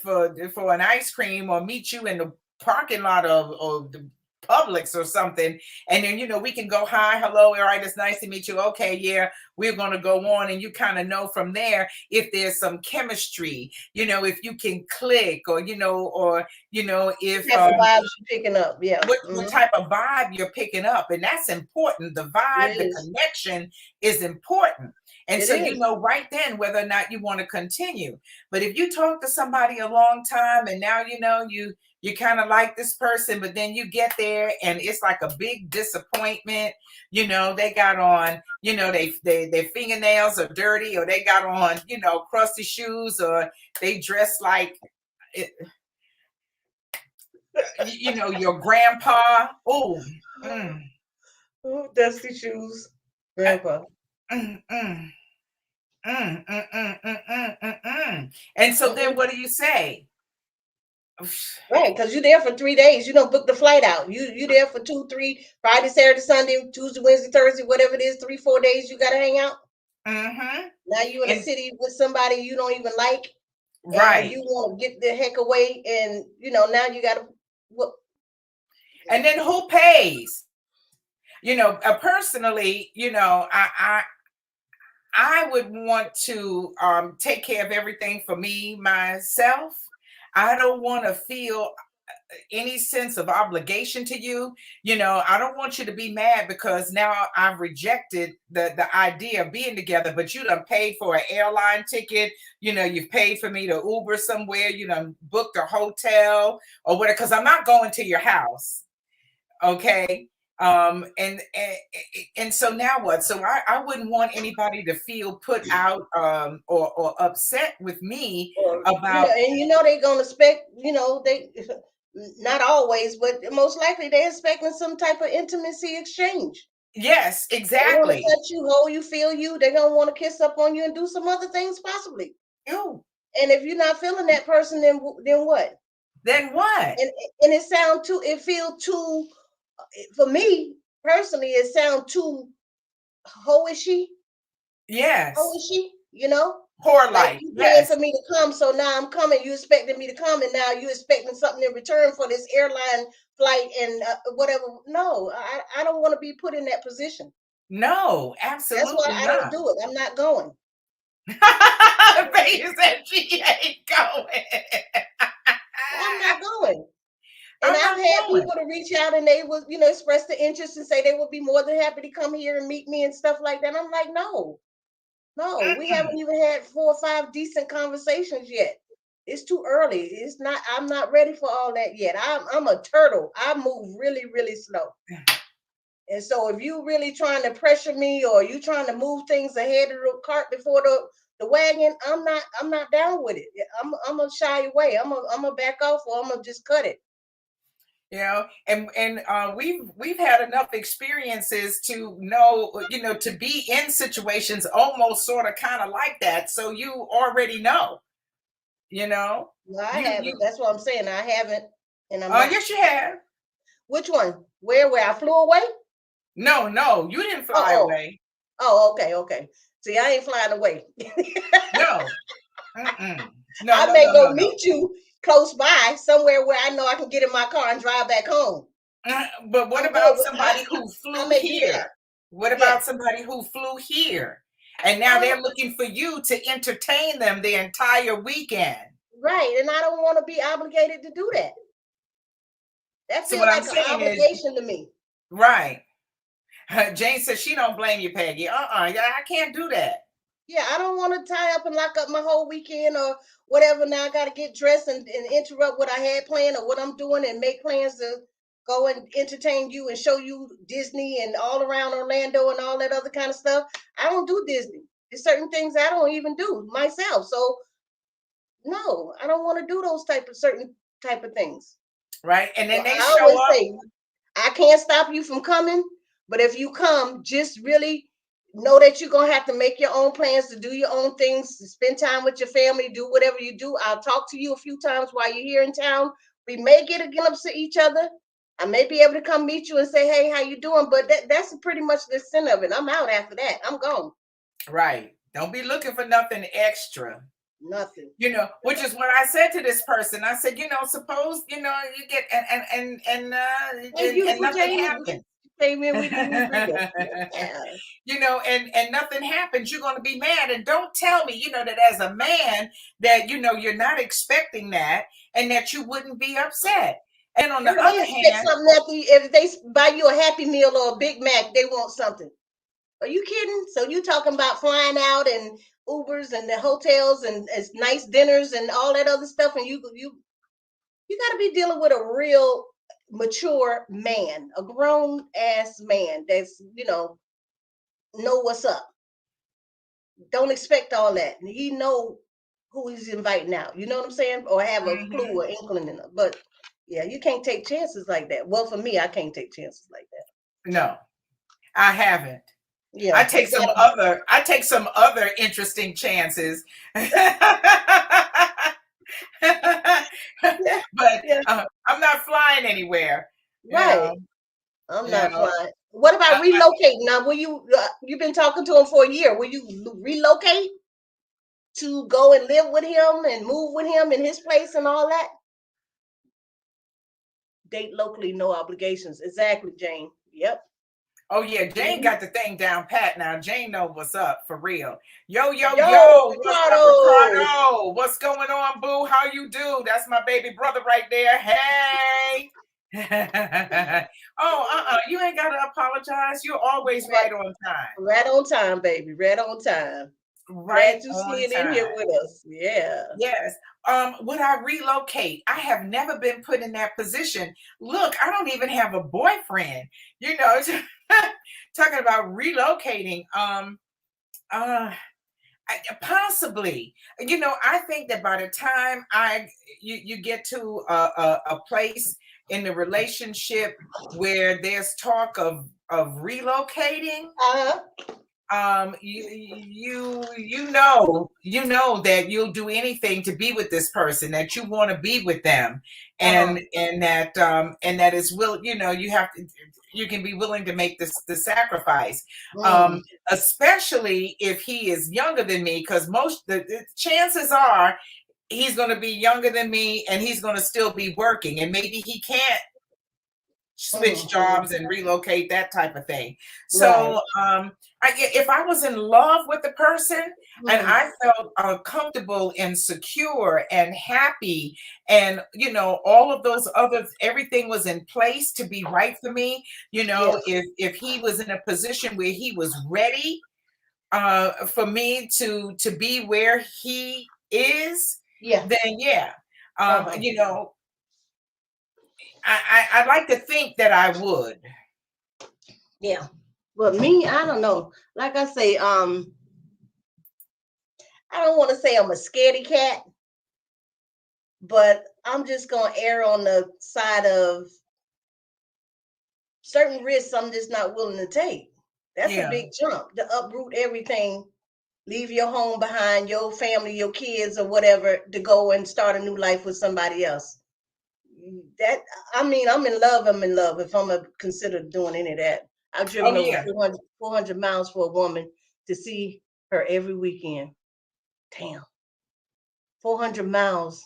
[SPEAKER 3] for an ice cream, or meet you in the parking lot of the Publix or something. And then, we can go, hi, hello, all right, it's nice to meet you. Okay, yeah, we're going to go on. And you kind of know from there if there's some chemistry, if you can click, or, if
[SPEAKER 2] Type of vibes you picking up. Yeah.
[SPEAKER 3] what
[SPEAKER 2] Mhm.
[SPEAKER 3] type of vibe you're picking up. And that's important. The
[SPEAKER 2] It
[SPEAKER 3] vibe, the
[SPEAKER 2] is.
[SPEAKER 3] connection is important. And
[SPEAKER 2] It
[SPEAKER 3] so you
[SPEAKER 2] is.
[SPEAKER 3] know right then whether or not you want to continue. But if you talk to somebody a long time and now you kind of like this person, but then you get there and it's like a big disappointment. They got on, their fingernails are dirty, or they got on, crusty shoes, or they dress like your grandpa. Oh, mm,
[SPEAKER 2] Ooh, dusty shoes,
[SPEAKER 3] uh,
[SPEAKER 2] grandpa.
[SPEAKER 3] mm, mm, mm, mm, mm, mm, mm. And so then
[SPEAKER 2] Mm-mm.
[SPEAKER 3] what do you say?
[SPEAKER 2] Right, because you're there for 3 days. You don't book the flight out. You there for 2, 3, Friday, Saturday, Sunday, Tuesday, Wednesday, Thursday, whatever it is, 3, 4 days. You gotta hang out.
[SPEAKER 3] Mm-hmm.
[SPEAKER 2] Now you in a
[SPEAKER 3] And
[SPEAKER 2] city with somebody you don't even like, and
[SPEAKER 3] right.
[SPEAKER 2] you want to get the heck away. And now you gotta. What?
[SPEAKER 3] And then who pays? Personally, I would want to take care of everything for me myself. I don't want to feel any sense of obligation to you. I don't want you to be mad because now I've rejected the idea of being together, but you done paid for an airline ticket, you've paid for me to Uber somewhere, you done booked a hotel or whatever, because I'm not going to your house. Okay. And so now what? So I wouldn't want anybody to feel put out or upset with me
[SPEAKER 2] Or
[SPEAKER 3] about.
[SPEAKER 2] they're gonna expect, they not always, but most likely they're expecting some type of intimacy exchange.
[SPEAKER 3] Yes,
[SPEAKER 2] They want to
[SPEAKER 3] exactly.
[SPEAKER 2] touch you, hold you, feel you. They're gonna want to kiss up on you and do some other things possibly.
[SPEAKER 3] Ew.
[SPEAKER 2] And if you're not feeling that person, then what?
[SPEAKER 3] Then what?
[SPEAKER 2] And it feel too, for me personally, it sounds too, how is she? How
[SPEAKER 3] Yes.
[SPEAKER 2] is she?
[SPEAKER 3] Poor
[SPEAKER 2] Like,
[SPEAKER 3] life.
[SPEAKER 2] you paying
[SPEAKER 3] Yes.
[SPEAKER 2] for me to come, so now I'm coming. You expecting me to come, and now you expecting something in return for this airline flight and whatever. No, I don't want to be put in that position.
[SPEAKER 3] No,
[SPEAKER 2] That's why
[SPEAKER 3] absolutely
[SPEAKER 2] I don't
[SPEAKER 3] not.
[SPEAKER 2] do it. I'm not going.
[SPEAKER 3] Baby said she ain't going.
[SPEAKER 2] I'm not going. And
[SPEAKER 3] I'm
[SPEAKER 2] I've
[SPEAKER 3] not
[SPEAKER 2] had
[SPEAKER 3] going.
[SPEAKER 2] people to reach out and they would, express the interest and say they would be more than happy to come here and meet me and stuff like that. I'm like, no, we haven't
[SPEAKER 3] Mm-mm.
[SPEAKER 2] even had 4 or 5 decent conversations yet. It's too early. It's not. I'm not ready for all that yet. I'm a turtle. I move really, really slow. And so if you really trying to pressure me or you trying to move things ahead of the cart before the wagon, I'm not down with it. I'm gonna shy away. I'm gonna back off, or I'm gonna just cut it.
[SPEAKER 3] And we've had enough experiences to know, to be in situations almost sort of kind of like that. So you already know,
[SPEAKER 2] No, I
[SPEAKER 3] you.
[SPEAKER 2] haven't. That's what I'm saying. I haven't, and I'm
[SPEAKER 3] Oh,
[SPEAKER 2] not.
[SPEAKER 3] yes, you have.
[SPEAKER 2] Which one? Where I flew away?
[SPEAKER 3] No, you didn't
[SPEAKER 2] Oh,
[SPEAKER 3] fly
[SPEAKER 2] oh,
[SPEAKER 3] away.
[SPEAKER 2] oh, okay. See, I ain't flying away.
[SPEAKER 3] No. Mm-mm. No,
[SPEAKER 2] I
[SPEAKER 3] no,
[SPEAKER 2] may
[SPEAKER 3] no,
[SPEAKER 2] go
[SPEAKER 3] no, no.
[SPEAKER 2] meet you close by somewhere where I know I can get in my car and drive back home.
[SPEAKER 3] But what
[SPEAKER 2] I'm good
[SPEAKER 3] about
[SPEAKER 2] with
[SPEAKER 3] somebody
[SPEAKER 2] I,
[SPEAKER 3] who
[SPEAKER 2] I
[SPEAKER 3] flew
[SPEAKER 2] may do that.
[SPEAKER 3] here? What
[SPEAKER 2] Yes.
[SPEAKER 3] about somebody who flew here? And now
[SPEAKER 2] Um,
[SPEAKER 3] they're looking for you to entertain them the entire weekend.
[SPEAKER 2] right. And I don't want to be obligated to do that. That
[SPEAKER 3] So
[SPEAKER 2] feels
[SPEAKER 3] what I'm
[SPEAKER 2] like an
[SPEAKER 3] saying is,
[SPEAKER 2] obligation to me.
[SPEAKER 3] right. Jane says she don't blame you, Peggy. Yeah, I can't do that.
[SPEAKER 2] Yeah, I don't want to tie up and lock up my whole weekend or whatever. Now I got to get dressed and interrupt what I had planned or what I'm doing and make plans to go and entertain you and show you Disney and all around Orlando and all that other kind of stuff. I don't do Disney. There's certain things I don't even do myself. So no, I don't want to do those certain type of things.
[SPEAKER 3] Right. And
[SPEAKER 2] So
[SPEAKER 3] then they
[SPEAKER 2] I
[SPEAKER 3] show
[SPEAKER 2] always
[SPEAKER 3] up.
[SPEAKER 2] say, I can't stop you from coming, but if you come, just really know that you're gonna have to make your own plans to do your own things, to spend time with your family, do whatever you do. I'll talk to you a few times while you're here in town. We may get a glimpse of each other. I may be able to come meet you and say, hey, how you doing? But that's pretty much the extent of it. I'm out after that. I'm gone.
[SPEAKER 3] Right. Don't be looking for nothing extra.
[SPEAKER 2] Nothing.
[SPEAKER 3] Which is what I said to this person. I said, suppose, you get
[SPEAKER 2] Hey,
[SPEAKER 3] and
[SPEAKER 2] beautiful
[SPEAKER 3] nothing
[SPEAKER 2] Jane,
[SPEAKER 3] happens.
[SPEAKER 2] came in. We didn't agree. Yeah.
[SPEAKER 3] And nothing happens, you're going to be mad. And don't tell me, that as a man that, you're not expecting that and that you wouldn't be upset. And on the
[SPEAKER 2] Girl, they
[SPEAKER 3] other
[SPEAKER 2] expect
[SPEAKER 3] hand,
[SPEAKER 2] something after if they buy you a Happy Meal or a Big Mac, they want something. Are you kidding? So you talking about flying out and Ubers and the hotels and nice dinners and all that other stuff, and you got to be dealing with a real mature man, a grown ass man that's know what's up. Don't expect all that. He know who he's inviting out. You know what I'm saying? Or have a clue or inkling in it. But yeah, you can't take chances like that. Well, for me, I can't take chances like that.
[SPEAKER 3] no, I haven't.
[SPEAKER 2] Yeah,
[SPEAKER 3] I take some other interesting chances.
[SPEAKER 2] yeah,
[SPEAKER 3] But
[SPEAKER 2] yeah.
[SPEAKER 3] I'm not flying anywhere. You
[SPEAKER 2] Right.
[SPEAKER 3] know,
[SPEAKER 2] I'm
[SPEAKER 3] you
[SPEAKER 2] not
[SPEAKER 3] know.
[SPEAKER 2] flying. What about relocating? Now, will you've been talking to him for a year? Will you relocate to go and live with him and move with him in his place and all that? Date locally, no obligations. Exactly, Jane. Yep.
[SPEAKER 3] Oh yeah, Jane got the thing down pat now. Jane know what's up for real. Yo, yo,
[SPEAKER 2] Yo,
[SPEAKER 3] yo, what's up,
[SPEAKER 2] Ricardo.
[SPEAKER 3] Ricardo? What's going on, boo? How you do? That's my baby brother right there. Hey. Oh, you ain't gotta apologize. You're always right on time.
[SPEAKER 2] Right on time, baby. Right on time.
[SPEAKER 3] Right
[SPEAKER 2] Glad you
[SPEAKER 3] on
[SPEAKER 2] slid in
[SPEAKER 3] time.
[SPEAKER 2] here with us. Yeah.
[SPEAKER 3] Yes. Would I relocate? I have never been put in that position. Look, I don't even have a boyfriend. You know, talking about relocating. Uh, possibly. You know, I think that by the time you get to a place in the relationship where there's talk of relocating,
[SPEAKER 2] Uh-huh.
[SPEAKER 3] you know that you'll do anything to be with this person, that you want to be with them,
[SPEAKER 2] Uh-huh.
[SPEAKER 3] and that is will you know you can be willing to make the sacrifice,
[SPEAKER 2] Mm.
[SPEAKER 3] especially if he is younger than me, because the chances are he's going to be younger than me and he's going to still be working, and maybe he can't switch
[SPEAKER 2] Mm-hmm.
[SPEAKER 3] jobs and relocate, that type of thing.
[SPEAKER 2] Right.
[SPEAKER 3] So if I was in love with the person and
[SPEAKER 2] Mm.
[SPEAKER 3] I felt comfortable and secure and happy, and you know all of those other everything was in place to be right for me, you
[SPEAKER 2] Yeah.
[SPEAKER 3] know, if he was in a position where he was ready for me to be where he is,
[SPEAKER 2] Yeah.
[SPEAKER 3] then yeah,
[SPEAKER 2] Uh-huh.
[SPEAKER 3] you know, I'd like to think that I would.
[SPEAKER 2] Yeah. But me, I don't know. Like I say, I don't want to say I'm a scaredy cat, but I'm just gonna err on the side of certain risks I'm just not willing to take. That's a
[SPEAKER 3] Yeah.
[SPEAKER 2] big jump to uproot everything, leave your home behind, your family, your kids, or whatever, to go and start a new life with somebody else. That I mean, I'm in love. I'm in love. If I'm gonna consider doing any of that, I've
[SPEAKER 3] Oh
[SPEAKER 2] driven over
[SPEAKER 3] yeah.
[SPEAKER 2] 400 miles for a woman to see her every weekend. Damn, 400 miles.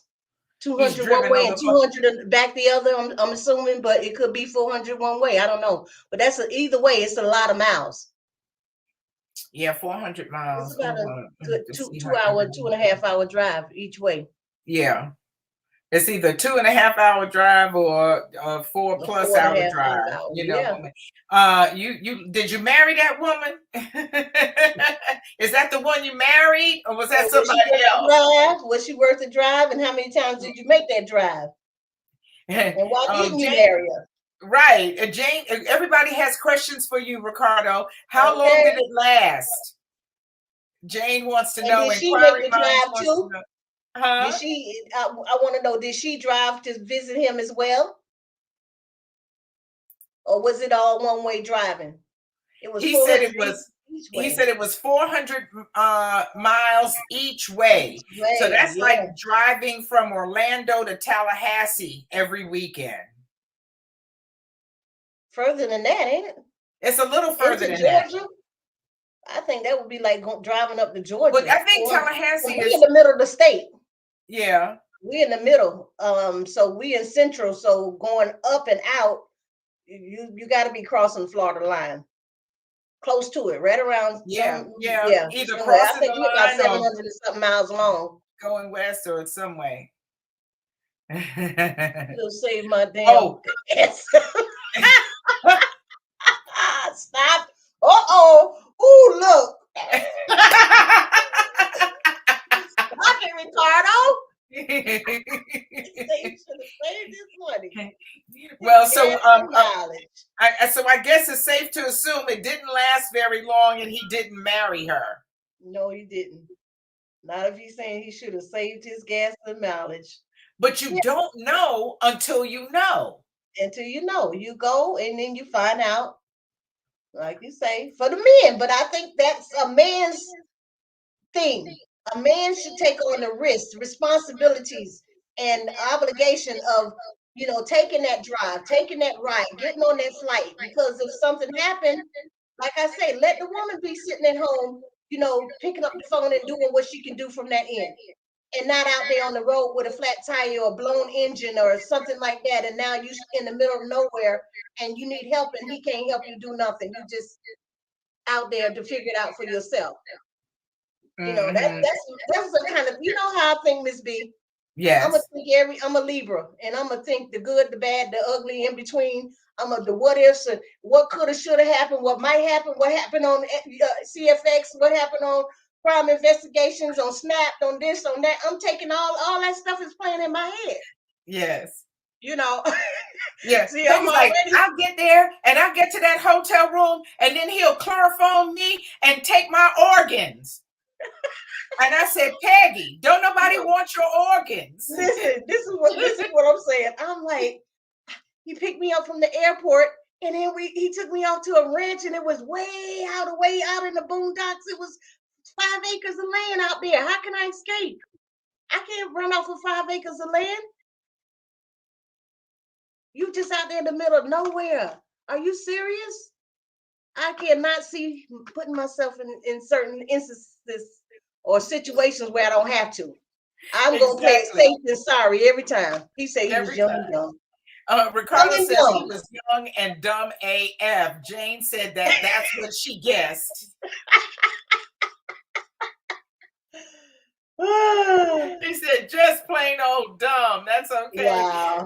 [SPEAKER 3] He's
[SPEAKER 2] 200 one
[SPEAKER 3] driven
[SPEAKER 2] way and
[SPEAKER 3] over.
[SPEAKER 2] 200 back the other. I'm assuming, but it could be 400 one way. I don't know. But either way, it's a lot of miles.
[SPEAKER 3] Yeah, 400
[SPEAKER 2] It's
[SPEAKER 3] miles.
[SPEAKER 2] about a good
[SPEAKER 3] To
[SPEAKER 2] two
[SPEAKER 3] see
[SPEAKER 2] two
[SPEAKER 3] her
[SPEAKER 2] hour,
[SPEAKER 3] every
[SPEAKER 2] 2.5 hour drive each way.
[SPEAKER 3] Yeah. It's either 2.5 hour drive or a four
[SPEAKER 2] A
[SPEAKER 3] plus
[SPEAKER 2] four and a
[SPEAKER 3] hour
[SPEAKER 2] half, five
[SPEAKER 3] drive.
[SPEAKER 2] hours.
[SPEAKER 3] You know,
[SPEAKER 2] Yeah.
[SPEAKER 3] you did you marry that woman? Is that the one you married, or was that
[SPEAKER 2] And was
[SPEAKER 3] somebody
[SPEAKER 2] she worth the
[SPEAKER 3] else?
[SPEAKER 2] drive? Was she worth the drive? And how many times did you make that drive? And why didn't you
[SPEAKER 3] Jane,
[SPEAKER 2] marry her?
[SPEAKER 3] right? Jane, everybody has questions for you, Ricardo. How long
[SPEAKER 2] Okay.
[SPEAKER 3] did it last? Jane wants to
[SPEAKER 2] And
[SPEAKER 3] know.
[SPEAKER 2] did she make
[SPEAKER 3] Inquiring
[SPEAKER 2] the
[SPEAKER 3] minds
[SPEAKER 2] drive
[SPEAKER 3] wants to
[SPEAKER 2] too?
[SPEAKER 3] know.
[SPEAKER 2] Did
[SPEAKER 3] Huh?
[SPEAKER 2] she? I want to know. Did she drive to visit him as well, or was it all one way driving? It was
[SPEAKER 3] He said
[SPEAKER 2] 400
[SPEAKER 3] it was
[SPEAKER 2] each
[SPEAKER 3] he
[SPEAKER 2] way.
[SPEAKER 3] said it was 400 miles each
[SPEAKER 2] Each
[SPEAKER 3] way. So
[SPEAKER 2] way,
[SPEAKER 3] that's
[SPEAKER 2] yeah.
[SPEAKER 3] like driving from Orlando to Tallahassee every weekend.
[SPEAKER 2] Further than that, ain't it?
[SPEAKER 3] It's a little further
[SPEAKER 2] Into
[SPEAKER 3] than that.
[SPEAKER 2] Georgia, I think that would be like driving up to
[SPEAKER 3] But
[SPEAKER 2] Georgia.
[SPEAKER 3] I think Tallahassee
[SPEAKER 2] We in
[SPEAKER 3] is,
[SPEAKER 2] the middle of the state.
[SPEAKER 3] yeah.
[SPEAKER 2] We in the middle. So we in central. So going up and out, you got to be crossing the Florida line, close to it, right around
[SPEAKER 3] Yeah, yeah.
[SPEAKER 2] yeah,
[SPEAKER 3] Either
[SPEAKER 2] somewhere. I
[SPEAKER 3] crossing
[SPEAKER 2] think
[SPEAKER 3] the
[SPEAKER 2] we're about
[SPEAKER 3] line or
[SPEAKER 2] 700 and something miles long.
[SPEAKER 3] going west or some way.
[SPEAKER 2] It'll save my damn
[SPEAKER 3] Oh.
[SPEAKER 2] ass. Stop. Uh-oh. Ooh, look. Stop it, Ricardo. They should have saved this money.
[SPEAKER 3] Well,
[SPEAKER 2] Gas
[SPEAKER 3] so
[SPEAKER 2] and mileage.
[SPEAKER 3] I guess it's safe to assume it didn't last very long, and he didn't marry her.
[SPEAKER 2] No, he didn't. Not if he's saying he should have saved his gas and mileage.
[SPEAKER 3] But you
[SPEAKER 2] Yeah.
[SPEAKER 3] don't know until you know.
[SPEAKER 2] Until you know, you go and then you find out, like you say, for the men. But I think that's a man's thing. A man should take on the risks, responsibilities, and obligation of, taking that drive, taking that ride, getting on that flight. Because if something happened, like I say, let the woman be sitting at home, picking up the phone and doing what she can do from that end. and not out there on the road with a flat tire or blown engine or something like that. And now you in the middle of nowhere and you need help and he can't help you do nothing. You just out there to figure it out for yourself. You know, that's the kind of, you know how I think, Ms.B. I'm gonna
[SPEAKER 3] Yes.
[SPEAKER 2] think I'm a Libra, and I'm gonna think the good, the bad, the ugly in between. The what ifs, and what could have, should have happened, what might happen, what happened on CFX, what happened on crime investigations, on Snap, on this, on that. I'm taking all that stuff is playing in my head.
[SPEAKER 3] Yes.
[SPEAKER 2] You know.
[SPEAKER 3] Yeah.
[SPEAKER 2] See, I'm
[SPEAKER 3] Peggy's like,
[SPEAKER 2] already.
[SPEAKER 3] I'll get there and I'll get to that hotel room and then he'll chloroform me and take my organs. And I said, Peggy, don't nobody want your organs.
[SPEAKER 2] Listen, this is what I'm saying. I'm like, he picked me up from the airport, and then he took me out to a ranch, and it was way out in the boondocks. It was 5 acres of land out there. How can I escape? I can't run off of 5 acres of land. You just out there in the middle of nowhere. Are you serious? I cannot see putting myself in certain instances or situations where I don't have to. I'm gonna play it safe and sorry every time. He said he was young and dumb.
[SPEAKER 3] Ricardo says he was young and dumb AF. Jane said that's what she guessed. He said just plain old dumb. That's okay.
[SPEAKER 2] Wow.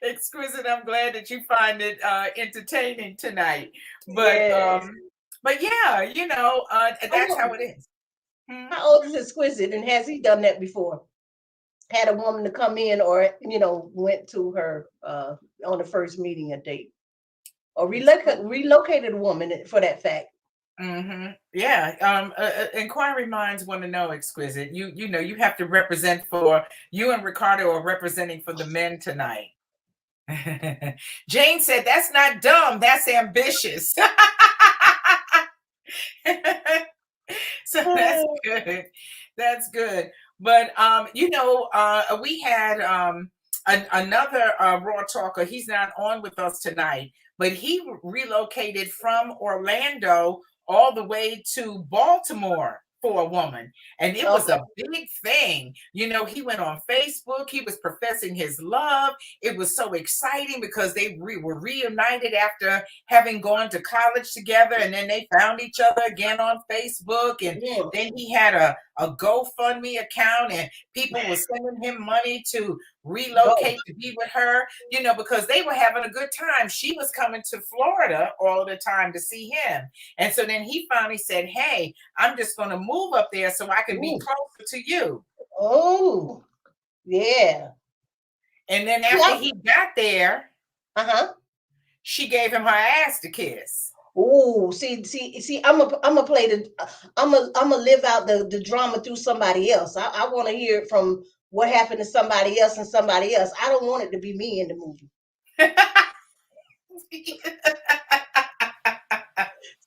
[SPEAKER 3] Exquisite. I'm glad that you find it entertaining tonight. But
[SPEAKER 2] yes.
[SPEAKER 3] But yeah, you know, that's how it is.
[SPEAKER 2] How old is Exquisite, and has he done that before? Had a woman to come in, or went to her on the first meeting a date, or relocated a woman for that fact.
[SPEAKER 3] Yeah. Inquiry minds want to know, Exquisite. You know, you have to represent for you, and Ricardo are representing for the men tonight. Jane said that's not dumb, that's ambitious. So that's good. That's good. But we had another raw talker. He's not on with us tonight, but he relocated from Orlando all the way to Baltimore for a woman, and it was a big thing. You know, he went on Facebook, he was professing his love. It was so exciting because they were reunited after having gone to college together, and then they found each other again on Facebook, and then he had a GoFundMe account, and people were sending him money to relocate to be with her, you know, because they were having a good time. She was coming to Florida all the time to see him. And so then he finally said, hey, I'm just going to move up there so I can be closer to you.
[SPEAKER 2] Oh, yeah.
[SPEAKER 3] And then after he got there, she gave him her ass to kiss.
[SPEAKER 2] Oh, see, I'm gonna live out the drama through somebody else. I want to hear it from what happened to somebody else and somebody else. I don't want it to be me in the movie.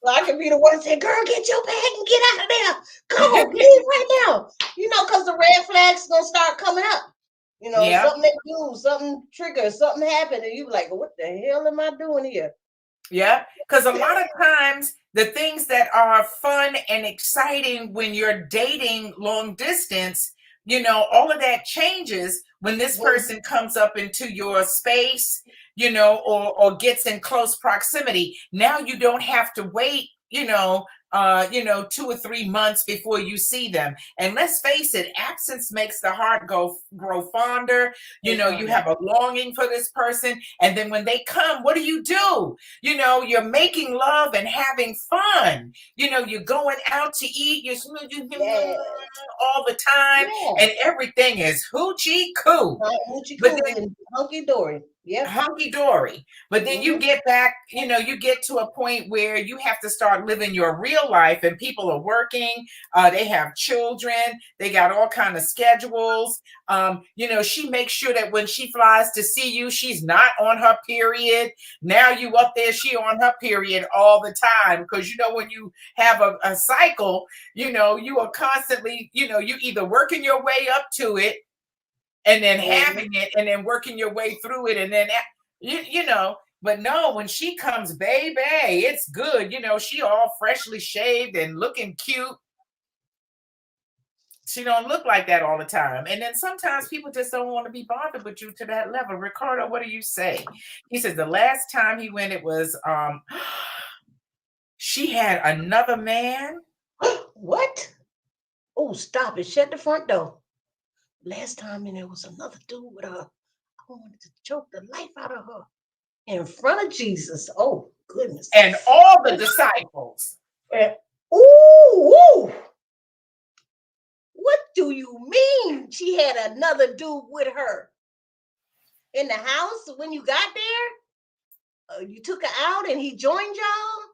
[SPEAKER 2] So I can be the one saying, girl, get your bag and get out of there. Go, leave right now. You know, because the red flags gonna start coming up. You know, something they do, something triggers, something happened, and you be like, what the hell am I doing here?
[SPEAKER 3] Yeah, because a lot of times the things that are fun and exciting when you're dating long distance, you know, all of that changes when this person comes up into your space, you know, or gets in close proximity. Now you don't have to wait, 2 or 3 months before you see them. And let's face it, absence makes the heart grow fonder. You know, you have a longing for this person. And then when they come, what do? You know, you're making love and having fun. You know, you're going out to eat, you're all the time, and everything is hoochie coo.
[SPEAKER 2] But then hunky dory. Yeah.
[SPEAKER 3] Hunky dory. But then you get back, you know, you get to a point where you have to start living your real life, and people are working, they have children, they got all kind of schedules. You know, she makes sure that when she flies to see you, she's not on her period. Now you up there, she on her period all the time. Because, you know, when you have a cycle, you know, you are constantly, you know, you either working your way up to it, and then having it, and then working your way through it, and then you know. But no, when she comes, baby, it's good. You know, she all freshly shaved and looking cute. She don't look like that all the time. And then sometimes people just don't want to be bothered with you to that level. Ricardo, what do you say? He says the last time he went, it was she had another man.
[SPEAKER 2] What? Oh, stop it. Shut the front door. Last time and there was another dude with her. I wanted to choke the life out of her in front of Jesus. Oh, goodness.
[SPEAKER 3] And all the disciples.
[SPEAKER 2] Ooh. What do you mean she had another dude with her? In the house when you got there? You took her out and he joined y'all?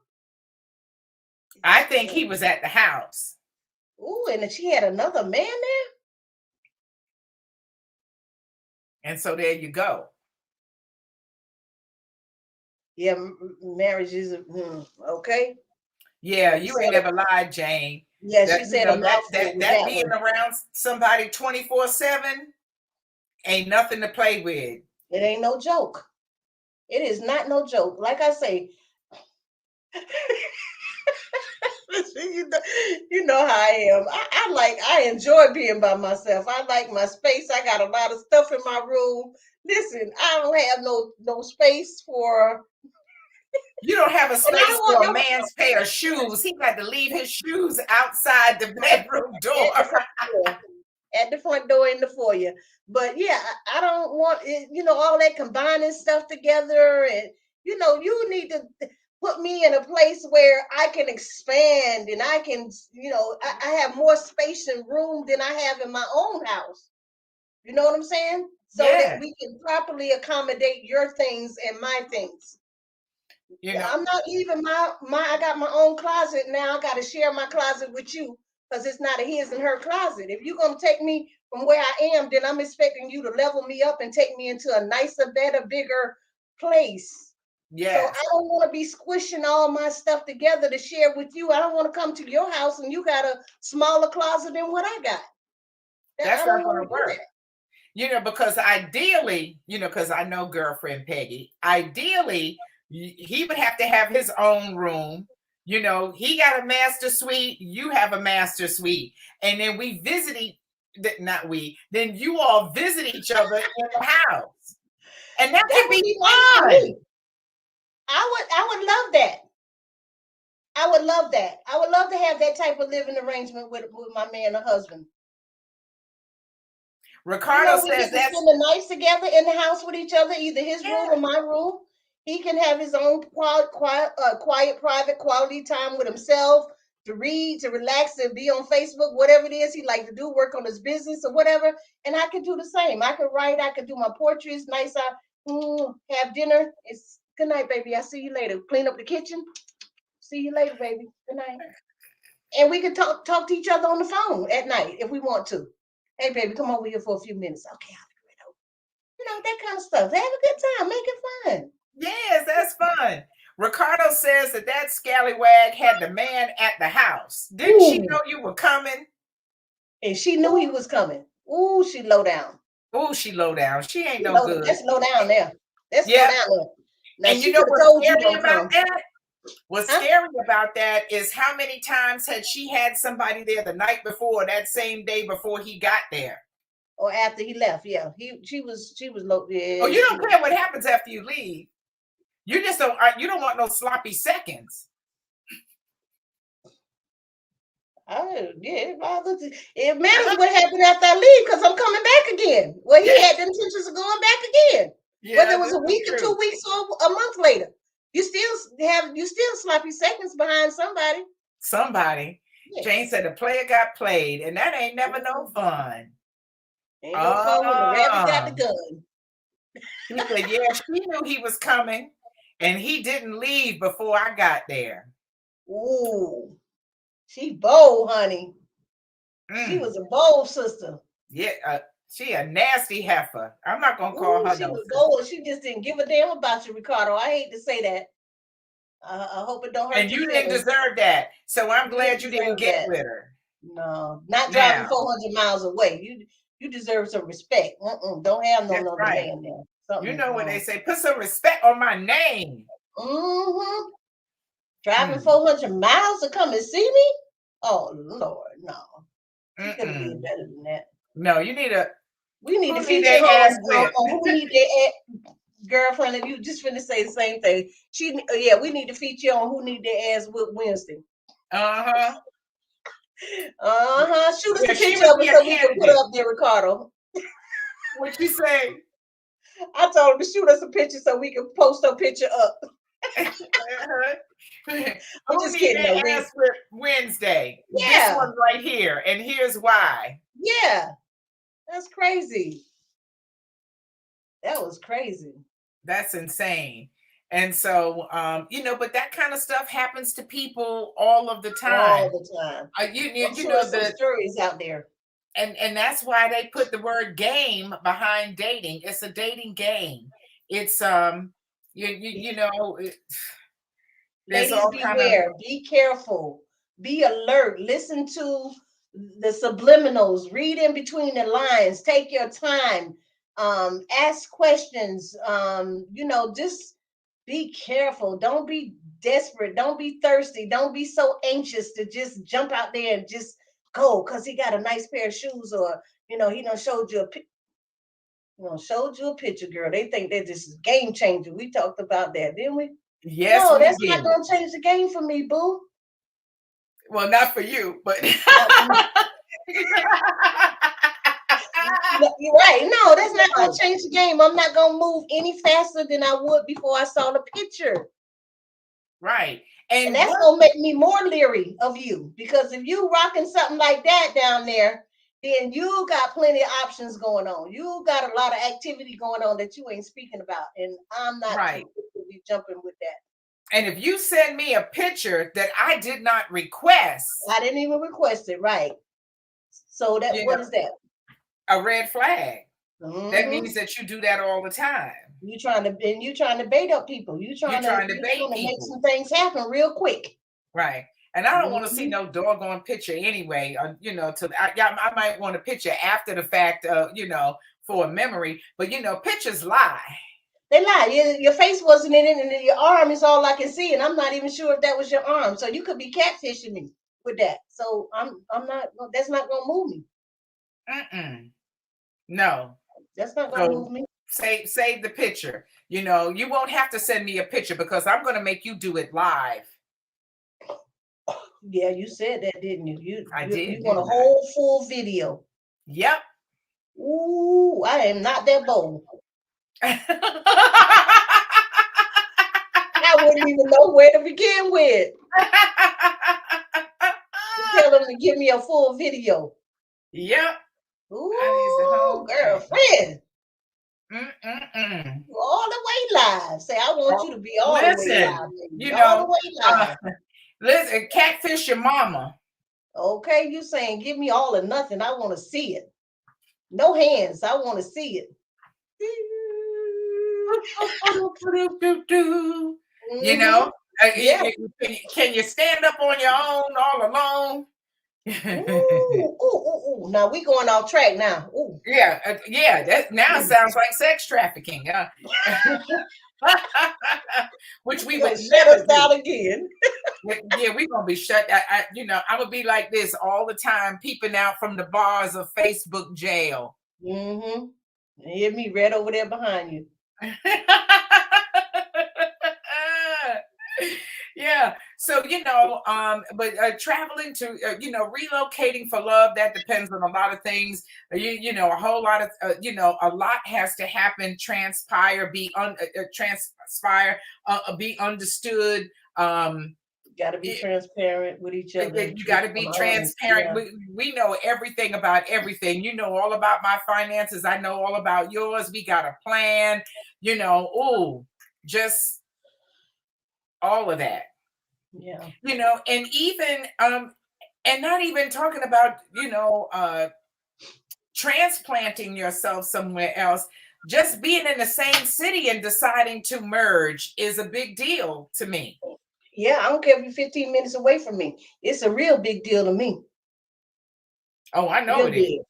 [SPEAKER 3] I think he was at the house.
[SPEAKER 2] Ooh, and she had another man there?
[SPEAKER 3] And so there you go.
[SPEAKER 2] Yeah, marriage is okay.
[SPEAKER 3] Yeah, you ain't ever lied, Jane.
[SPEAKER 2] Yeah, she said
[SPEAKER 3] that being around somebody 24/7 ain't nothing to play with.
[SPEAKER 2] It ain't no joke. It is not no joke. Like I say, you know how I am. I enjoy being by myself. I like my space. I got a lot of stuff in my room. Listen, I don't have no space for.
[SPEAKER 3] You don't have a space for a man's pair of shoes. He got to leave his shoes outside the bedroom door.
[SPEAKER 2] At the front door in the foyer. But yeah, I don't want it, all that combining stuff together. And, you need to put me in a place where I can expand and I can, I have more space and room than I have in my own house. You know what I'm saying? So that we can properly accommodate your things and my things. I'm not leaving I got my own closet now. I got to share my closet with you because it's not a his and her closet. If you're going to take me from where I am, then I'm expecting you to level me up and take me into a nicer, better, bigger place. Yeah. So I don't want to be squishing all my stuff together to share with you. I don't want to come to your house and you got a smaller closet than what I got.
[SPEAKER 3] That's not going to work. Because ideally, because I know girlfriend Peggy, ideally, he would have to have his own room. He got a master suite, you have a master suite. And then we then you all visit each other in the house. And that could be fun.
[SPEAKER 2] I would love that. I would love that. I would love to have that type of living arrangement with my man or husband.
[SPEAKER 3] Ricardo says
[SPEAKER 2] that's spend the nights together in the house with each other, either his room or my room. He can have his own quiet, private, quality time with himself to read, to relax, and be on Facebook, whatever it is he like to do, work on his business or whatever. And I could do the same. I could write. I could do my portraits. Nice. Have dinner. It's good night, baby. I'll see you later. Clean up the kitchen. See you later, baby. Good night. And we could talk to each other on the phone at night if we want to. Hey, baby, come over here for a few minutes. Okay, I'll be right over. That kind of stuff. Have a good time. Make it fun.
[SPEAKER 3] Yes, that's fun. Ricardo says that scallywag had the man at the house. Didn't she know you were coming?
[SPEAKER 2] And she knew he was coming. Ooh, she low down.
[SPEAKER 3] Ooh, she low down. She ain't no good.
[SPEAKER 2] That's low down there. That's low down there. Now,
[SPEAKER 3] and you know what's scary about that? What's scary about that is how many times had she had somebody there the night before, that same day before he got there,
[SPEAKER 2] or after he left? Yeah, she was low. Yeah,
[SPEAKER 3] oh, you don't care what happens after you leave. You just don't. You don't want no sloppy seconds.
[SPEAKER 2] It matters what happened after I leave because I'm coming back again. Well, he had the intentions of going back again. Yeah, whether it was a week or 2 weeks or a month later. You still sloppy seconds behind somebody.
[SPEAKER 3] Yes. Jane said the player got played, and that ain't never no fun.
[SPEAKER 2] Ain't no fun when the rabbit got the gun.
[SPEAKER 3] He said, yeah, she knew he was coming, and he didn't leave before I got there.
[SPEAKER 2] Ooh, she bold, honey. She was a bold sister.
[SPEAKER 3] Yeah, she a nasty heifer. I'm not gonna call her.
[SPEAKER 2] She was bold. She just didn't give a damn about you, Ricardo. I hate to say that. I hope it don't hurt.
[SPEAKER 3] And you didn't deserve that. So I'm glad you didn't get with her.
[SPEAKER 2] No, not driving 400 miles away. You deserve some respect. Don't have no other man there.
[SPEAKER 3] Something you know what they say? Put some respect on my name.
[SPEAKER 2] Mm-hmm. Driving 400 miles to come and see me? Oh Lord, no. She could have been better than that.
[SPEAKER 3] No, you need a.
[SPEAKER 2] We need
[SPEAKER 3] Who
[SPEAKER 2] to
[SPEAKER 3] need
[SPEAKER 2] feature
[SPEAKER 3] their
[SPEAKER 2] her
[SPEAKER 3] ass
[SPEAKER 2] on who need their girlfriend. If you just finna say the same thing, we need to feature on who need their ass whipped Wednesday. Shoot us
[SPEAKER 3] Yeah,
[SPEAKER 2] a
[SPEAKER 3] she
[SPEAKER 2] picture
[SPEAKER 3] would
[SPEAKER 2] of
[SPEAKER 3] be
[SPEAKER 2] it
[SPEAKER 3] a
[SPEAKER 2] so we can put
[SPEAKER 3] candidate.
[SPEAKER 2] her up there, Ricardo.
[SPEAKER 3] What you say?
[SPEAKER 2] I told him to shoot us a picture so we can post her picture up. I'm
[SPEAKER 3] Who
[SPEAKER 2] just
[SPEAKER 3] need
[SPEAKER 2] kidding
[SPEAKER 3] their
[SPEAKER 2] though.
[SPEAKER 3] ass whipped Wednesday? This
[SPEAKER 2] Yeah,
[SPEAKER 3] one right here, and here's why.
[SPEAKER 2] yeah, that's crazy. That was crazy.
[SPEAKER 3] That's insane. And so, but that kind of stuff happens to people all of the
[SPEAKER 2] All
[SPEAKER 3] time.
[SPEAKER 2] the time.
[SPEAKER 3] You
[SPEAKER 2] I'm sure
[SPEAKER 3] know
[SPEAKER 2] there's some stories out there.
[SPEAKER 3] and that's why they put the word game behind dating. It's a dating game. It's you know, there's
[SPEAKER 2] Ladies,
[SPEAKER 3] all kind of
[SPEAKER 2] beware. Be careful. Be alert. Listen to the subliminals. Read in between the lines. Take your time. Ask questions. Just be careful. Don't be desperate. Don't be thirsty. Don't be so anxious to just jump out there and just go because he got a nice pair of shoes, or he done showed you a picture, girl. They think that this is game changer. We talked about that, didn't we?
[SPEAKER 3] yes,
[SPEAKER 2] No,
[SPEAKER 3] we
[SPEAKER 2] that's
[SPEAKER 3] did.
[SPEAKER 2] not gonna change the game for me, boo.
[SPEAKER 3] Well, not for you, but
[SPEAKER 2] You're right. No, that's not gonna change the game. I'm not gonna move any faster than I would before I saw the picture.
[SPEAKER 3] right.
[SPEAKER 2] And that's gonna make me more leery of you, because if you rocking something like that down there, then you got plenty of options going on. You got a lot of activity going on that you ain't speaking about, and I'm not
[SPEAKER 3] right.
[SPEAKER 2] too quick to be jumping with that.
[SPEAKER 3] And if you send me a picture that I did not request,
[SPEAKER 2] I didn't even request it, right? So what is that?
[SPEAKER 3] A red flag.
[SPEAKER 2] Mm-hmm.
[SPEAKER 3] That means that you do that all the time.
[SPEAKER 2] You trying to bait up people. You trying to make some things happen real quick.
[SPEAKER 3] Right. And I don't want to see no doggone picture anyway. I might want a picture after the fact, for a memory. But pictures lie.
[SPEAKER 2] They lie. Your face wasn't in it, and your arm is all I can see, and I'm not even sure if that was your arm. So you could be catfishing me with that. So I'm not. That's not gonna move me.
[SPEAKER 3] No.
[SPEAKER 2] That's not gonna move me.
[SPEAKER 3] Save the picture. You won't have to send me a picture because I'm going to make you do it live.
[SPEAKER 2] Yeah, you said that, didn't you?
[SPEAKER 3] I did.
[SPEAKER 2] You want a whole full video?
[SPEAKER 3] Yep.
[SPEAKER 2] Ooh, I am not that bold. I wouldn't even know where to begin with. Tell them to give me a full video.
[SPEAKER 3] Yep.
[SPEAKER 2] Ooh, girlfriend. All the way live. Say, I want you to be all the way live. Baby. All the way live.
[SPEAKER 3] Listen, catfish your mama.
[SPEAKER 2] Okay, you saying give me all or nothing. I want to see it. No hands. I want to see it.
[SPEAKER 3] Can you stand up on your own all alone?
[SPEAKER 2] Ooh. Now we going off track now. Ooh.
[SPEAKER 3] Yeah. That now sounds like sex trafficking. Which we would
[SPEAKER 2] shut us down again.
[SPEAKER 3] Yeah, we're gonna be shut. I'm gonna be like this all the time, peeping out from the bars of Facebook jail.
[SPEAKER 2] Mm-hmm. Hear me right over there behind you.
[SPEAKER 3] Yeah. So but traveling to relocating for love, that depends on a lot of things. A whole lot of a lot has to happen, transpire, be understood.
[SPEAKER 2] Got to be transparent with each other.
[SPEAKER 3] You got to be transparent. Yeah. We know everything about everything. You know all about my finances. I know all about yours. We got a plan. Just all of that.
[SPEAKER 2] Yeah.
[SPEAKER 3] And even and not even talking about transplanting yourself somewhere else. Just being in the same city and deciding to merge is a big deal to me.
[SPEAKER 2] Yeah, I don't care if you're 15 minutes away from me. It's a real big deal to me.
[SPEAKER 3] Oh, I know it is.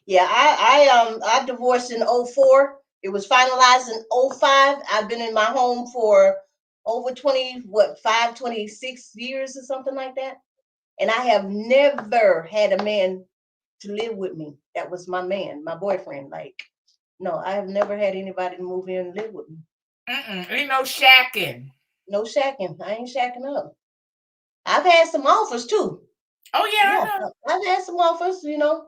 [SPEAKER 2] Yeah, I divorced in 2004. It was finalized in 2005. I've been in my home for over 26 years or something like that. And I have never had a man to live with me. That was my man, my boyfriend. Like, no, I have never had anybody to move in and live with me.
[SPEAKER 3] Ain't no shacking.
[SPEAKER 2] No shacking. I ain't shacking up. I've had some offers too.
[SPEAKER 3] Oh yeah,
[SPEAKER 2] Yeah,
[SPEAKER 3] I know.
[SPEAKER 2] I've had some offers. You know,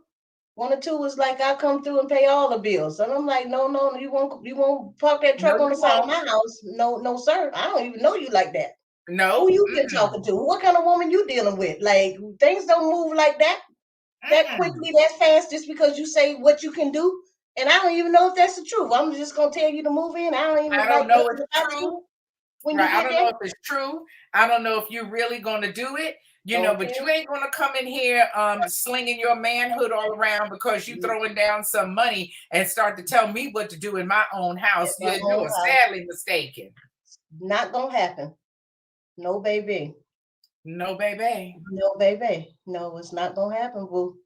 [SPEAKER 2] one or two was like, I'll come through and pay all the bills. And I'm like, no, you won't park that
[SPEAKER 3] No,
[SPEAKER 2] truck on the
[SPEAKER 3] you
[SPEAKER 2] side of
[SPEAKER 3] won't.
[SPEAKER 2] my house. No, sir. I don't even know you like that. Who
[SPEAKER 3] No.
[SPEAKER 2] you been talking to? What kind of woman you dealing with? Like, things don't move like that quickly, that fast, just because you say what you can do. And I don't even know if that's the truth. I'm just gonna tell you to move in. I don't even
[SPEAKER 3] I don't
[SPEAKER 2] like
[SPEAKER 3] know
[SPEAKER 2] nothing
[SPEAKER 3] if it's
[SPEAKER 2] about you
[SPEAKER 3] true.
[SPEAKER 2] when you
[SPEAKER 3] Right. I
[SPEAKER 2] get
[SPEAKER 3] don't
[SPEAKER 2] there.
[SPEAKER 3] know if it's true. I don't know if you're really going to do it, but
[SPEAKER 2] Okay.
[SPEAKER 3] you ain't going to come in here slinging your manhood all around because you throwing down some money and start to tell me what to do in my own house.
[SPEAKER 2] My
[SPEAKER 3] You
[SPEAKER 2] own
[SPEAKER 3] are
[SPEAKER 2] house.
[SPEAKER 3] sadly mistaken.
[SPEAKER 2] Not gonna happen. No, baby.
[SPEAKER 3] No, baby.
[SPEAKER 2] No, baby. No, it's not gonna happen, boo.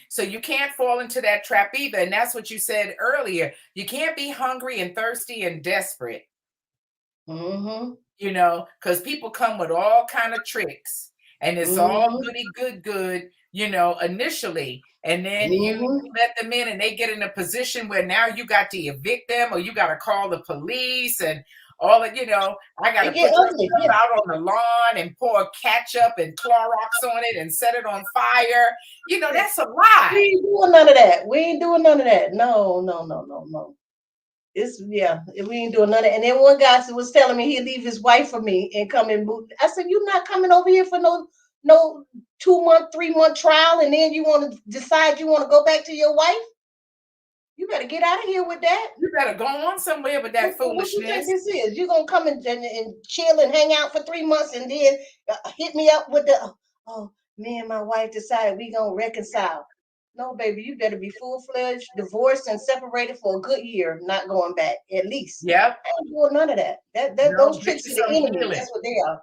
[SPEAKER 3] So you can't fall into that trap either. And that's what you said earlier. You can't be hungry and thirsty and desperate.
[SPEAKER 2] Mm-hmm.
[SPEAKER 3] Because people come with all kind of tricks and it's all goody good, initially. And then you let them in and they get in a position where now you got to evict them or you got to call the police and all that, I got to
[SPEAKER 2] It
[SPEAKER 3] put
[SPEAKER 2] get
[SPEAKER 3] your
[SPEAKER 2] ugly.
[SPEAKER 3] stuff
[SPEAKER 2] Yeah.
[SPEAKER 3] out on the lawn and pour ketchup and Clorox on it and set it on fire. That's a lie.
[SPEAKER 2] We ain't doing none of that. We ain't doing none of that. No. We ain't doing none of that. And then one guy was telling me he'd leave his wife for me and come and move. I said, you're not coming over here for no 2-month, 3-month trial, and then you want to decide you want to go back to your wife? You better get out of here with that.
[SPEAKER 3] You better go on somewhere with that
[SPEAKER 2] What you think
[SPEAKER 3] foolishness.
[SPEAKER 2] this is? You're going to come and chill and hang out for 3 months and then hit me up with me and my wife decided we going to reconcile. No, baby, you better be full-fledged, divorced, and separated for a good year, not going back, at least.
[SPEAKER 3] Yep.
[SPEAKER 2] I ain't doing none of that.
[SPEAKER 3] No,
[SPEAKER 2] Those
[SPEAKER 3] get
[SPEAKER 2] tricks
[SPEAKER 3] you
[SPEAKER 2] are the
[SPEAKER 3] some
[SPEAKER 2] enemy.
[SPEAKER 3] healing.
[SPEAKER 2] That's what they are.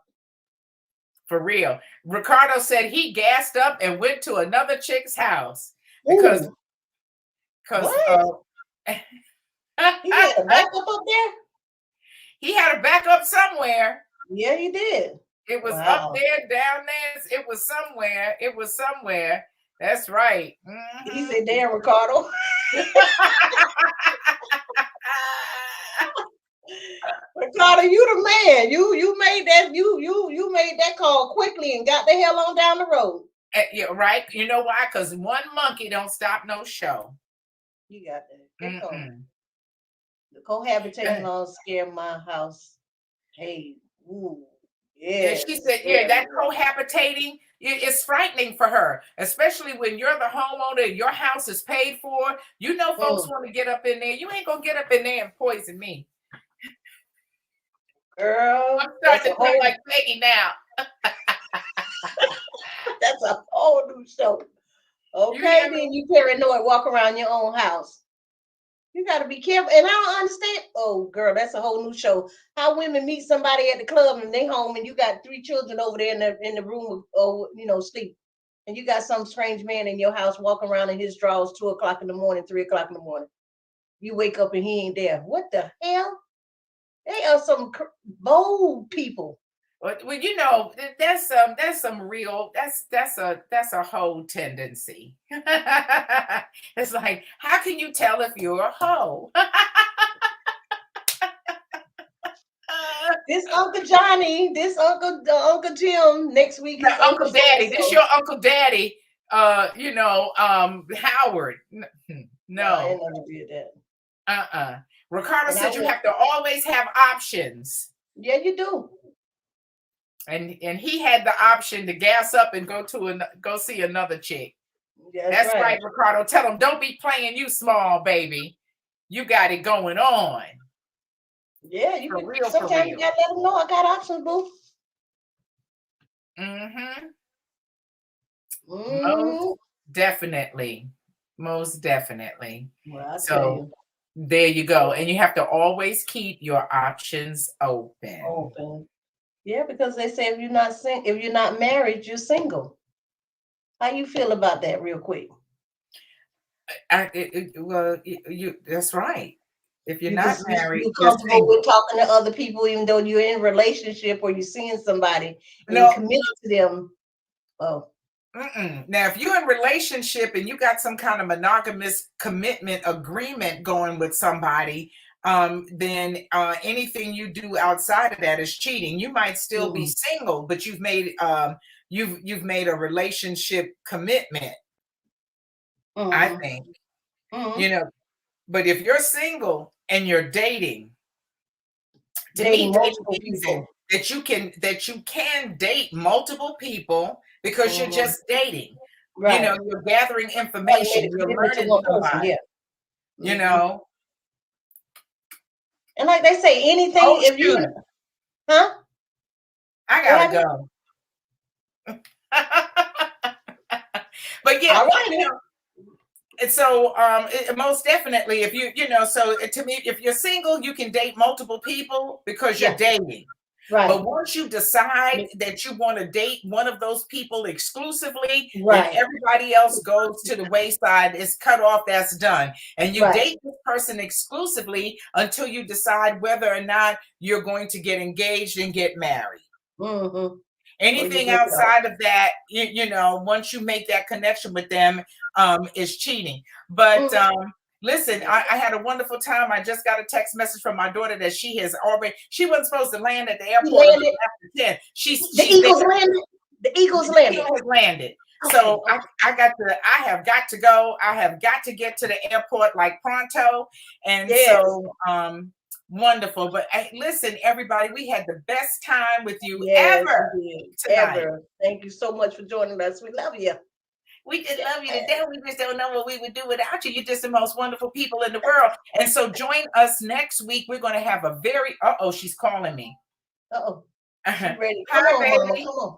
[SPEAKER 3] For real. Ricardo said he gassed up and went to another chick's house because
[SPEAKER 2] What? He had a backup up there?
[SPEAKER 3] He had a backup somewhere.
[SPEAKER 2] Yeah, he did.
[SPEAKER 3] It was up there, down there. It was somewhere. It was somewhere. That's right.
[SPEAKER 2] He said, damn, Ricardo. Ricardo, you the man. You made that you made that call quickly and got the hell on down the road.
[SPEAKER 3] Yeah, right. You know why? Because one monkey don't stop no show.
[SPEAKER 2] You got that. The cohabitation all scare my house. Hey,
[SPEAKER 3] yeah. She said, that cohabitating is frightening for her, especially when you're the homeowner, your house is paid for. Folks want to get up in there. You ain't gonna get up in there and poison me.
[SPEAKER 2] Girl,
[SPEAKER 3] I'm starting to think like Peggy now.
[SPEAKER 2] That's a whole new show. Okay, then you paranoid, walk around your own house. You got to be careful. And I don't understand. Oh, girl, that's a whole new show. How women meet somebody at the club and they home and you got 3 children over there in the room, sleep. And you got some strange man in your house walking around in his drawers 2 o'clock in the morning, 3 o'clock in the morning. You wake up and he ain't there. What the hell? They are some bold people.
[SPEAKER 3] Well, that's some real that's a whole tendency. It's like, how can you tell if you're a hoe?
[SPEAKER 2] This Uncle Johnny, this Uncle Jim. Next week is
[SPEAKER 3] Uncle Daddy. This your Uncle Daddy. Howard. No,
[SPEAKER 2] I ain't never did that.
[SPEAKER 3] Ricardo said you have to always have options.
[SPEAKER 2] Yeah, you do.
[SPEAKER 3] And he had the option to gas up and go see another chick. That's right, Ricardo. Tell him, don't be playing you small, baby. You got it going on.
[SPEAKER 2] Yeah, sometimes you gotta let them know I got options, boo.
[SPEAKER 3] Most definitely.
[SPEAKER 2] Well,
[SPEAKER 3] so there you go. And you have to always keep your options open.
[SPEAKER 2] Yeah, because they say if you're not married, you're single. How you feel about that, real quick?
[SPEAKER 3] That's right. If you're not married,
[SPEAKER 2] you're comfortable with talking to other people, even though you're in a relationship or you're seeing somebody and you're committed to them. Oh,
[SPEAKER 3] Now, if you're in relationship and you got some kind of monogamous commitment agreement going with somebody, then anything you do outside of that is cheating. You might still be single, but you've made a relationship commitment. I think, but if you're single and you're dating, to me,
[SPEAKER 2] multiple people.
[SPEAKER 3] that you can date multiple people because you're just dating.
[SPEAKER 2] Right.
[SPEAKER 3] You're gathering information, you're learning somebody.
[SPEAKER 2] And like they say, anything if you
[SPEAKER 3] I gotta go. But yeah, and so most definitely, if so to me, if you're single, you can date multiple people because you're dating.
[SPEAKER 2] Right.
[SPEAKER 3] But once you decide that you want to date one of those people exclusively, then everybody else goes to the wayside, is cut off, that's done. And you date this person exclusively until you decide whether or not you're going to get engaged and get married. Anything outside of that, once you make that connection with them, is cheating. But listen, I had a wonderful time. I just got a text message from my daughter that she wasn't supposed to land at the airport until after 10.
[SPEAKER 2] The Eagles landed. The Eagles landed.
[SPEAKER 3] Has landed. So I have got to go. I have got to get to the airport like pronto. And so wonderful. But listen, everybody, we had the best time with you ever tonight.
[SPEAKER 2] Ever. Thank you so much for joining us. We love you.
[SPEAKER 3] We just love you to death. We just don't know what we would do without you. You're just the most wonderful people in the world. And so join us next week. We're going to have a very, she's calling me.
[SPEAKER 2] She's ready.
[SPEAKER 3] Hi, baby.
[SPEAKER 2] Mama, come on.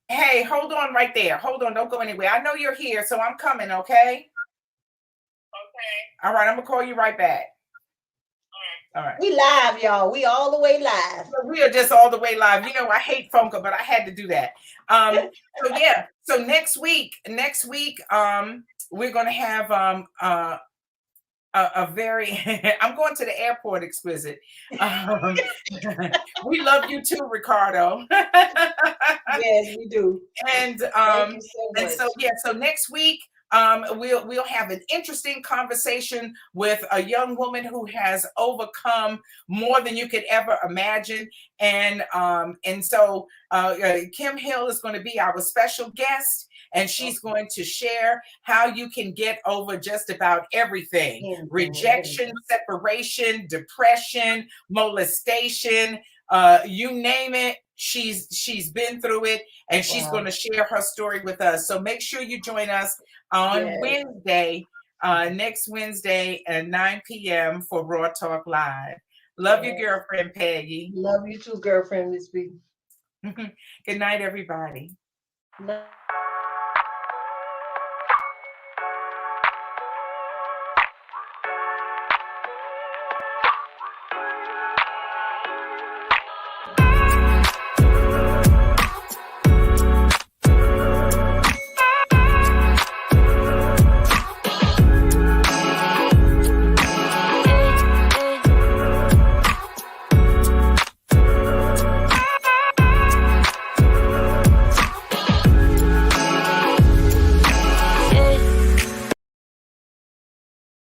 [SPEAKER 3] Hey, hold on right there. Hold on. Don't go anywhere. I know you're here, so I'm coming, okay? Okay. All right. I'm going to call you right back. All right.
[SPEAKER 2] We live, y'all. We all the way live.
[SPEAKER 3] We are just all the way live. I hate phone call, but I had to do that. So next week, we're going to have a very I'm going to the airport, exquisite. We love you too, Ricardo.
[SPEAKER 2] Yes, we do.
[SPEAKER 3] And so next week we'll have an interesting conversation with a young woman who has overcome more than you could ever imagine. And so Kim Hill is going to be our special guest. And she's going to share how you can get over just about everything: rejection, separation, depression, molestation, you name it. She's been through it, and she's going to share her story with us. So make sure you join us on Wednesday, next Wednesday at 9 p.m. for Raw Talk Live. Love you, girlfriend Peggy.
[SPEAKER 2] Love you too, girlfriend Ms.B.
[SPEAKER 3] Good night, everybody.
[SPEAKER 2] Night.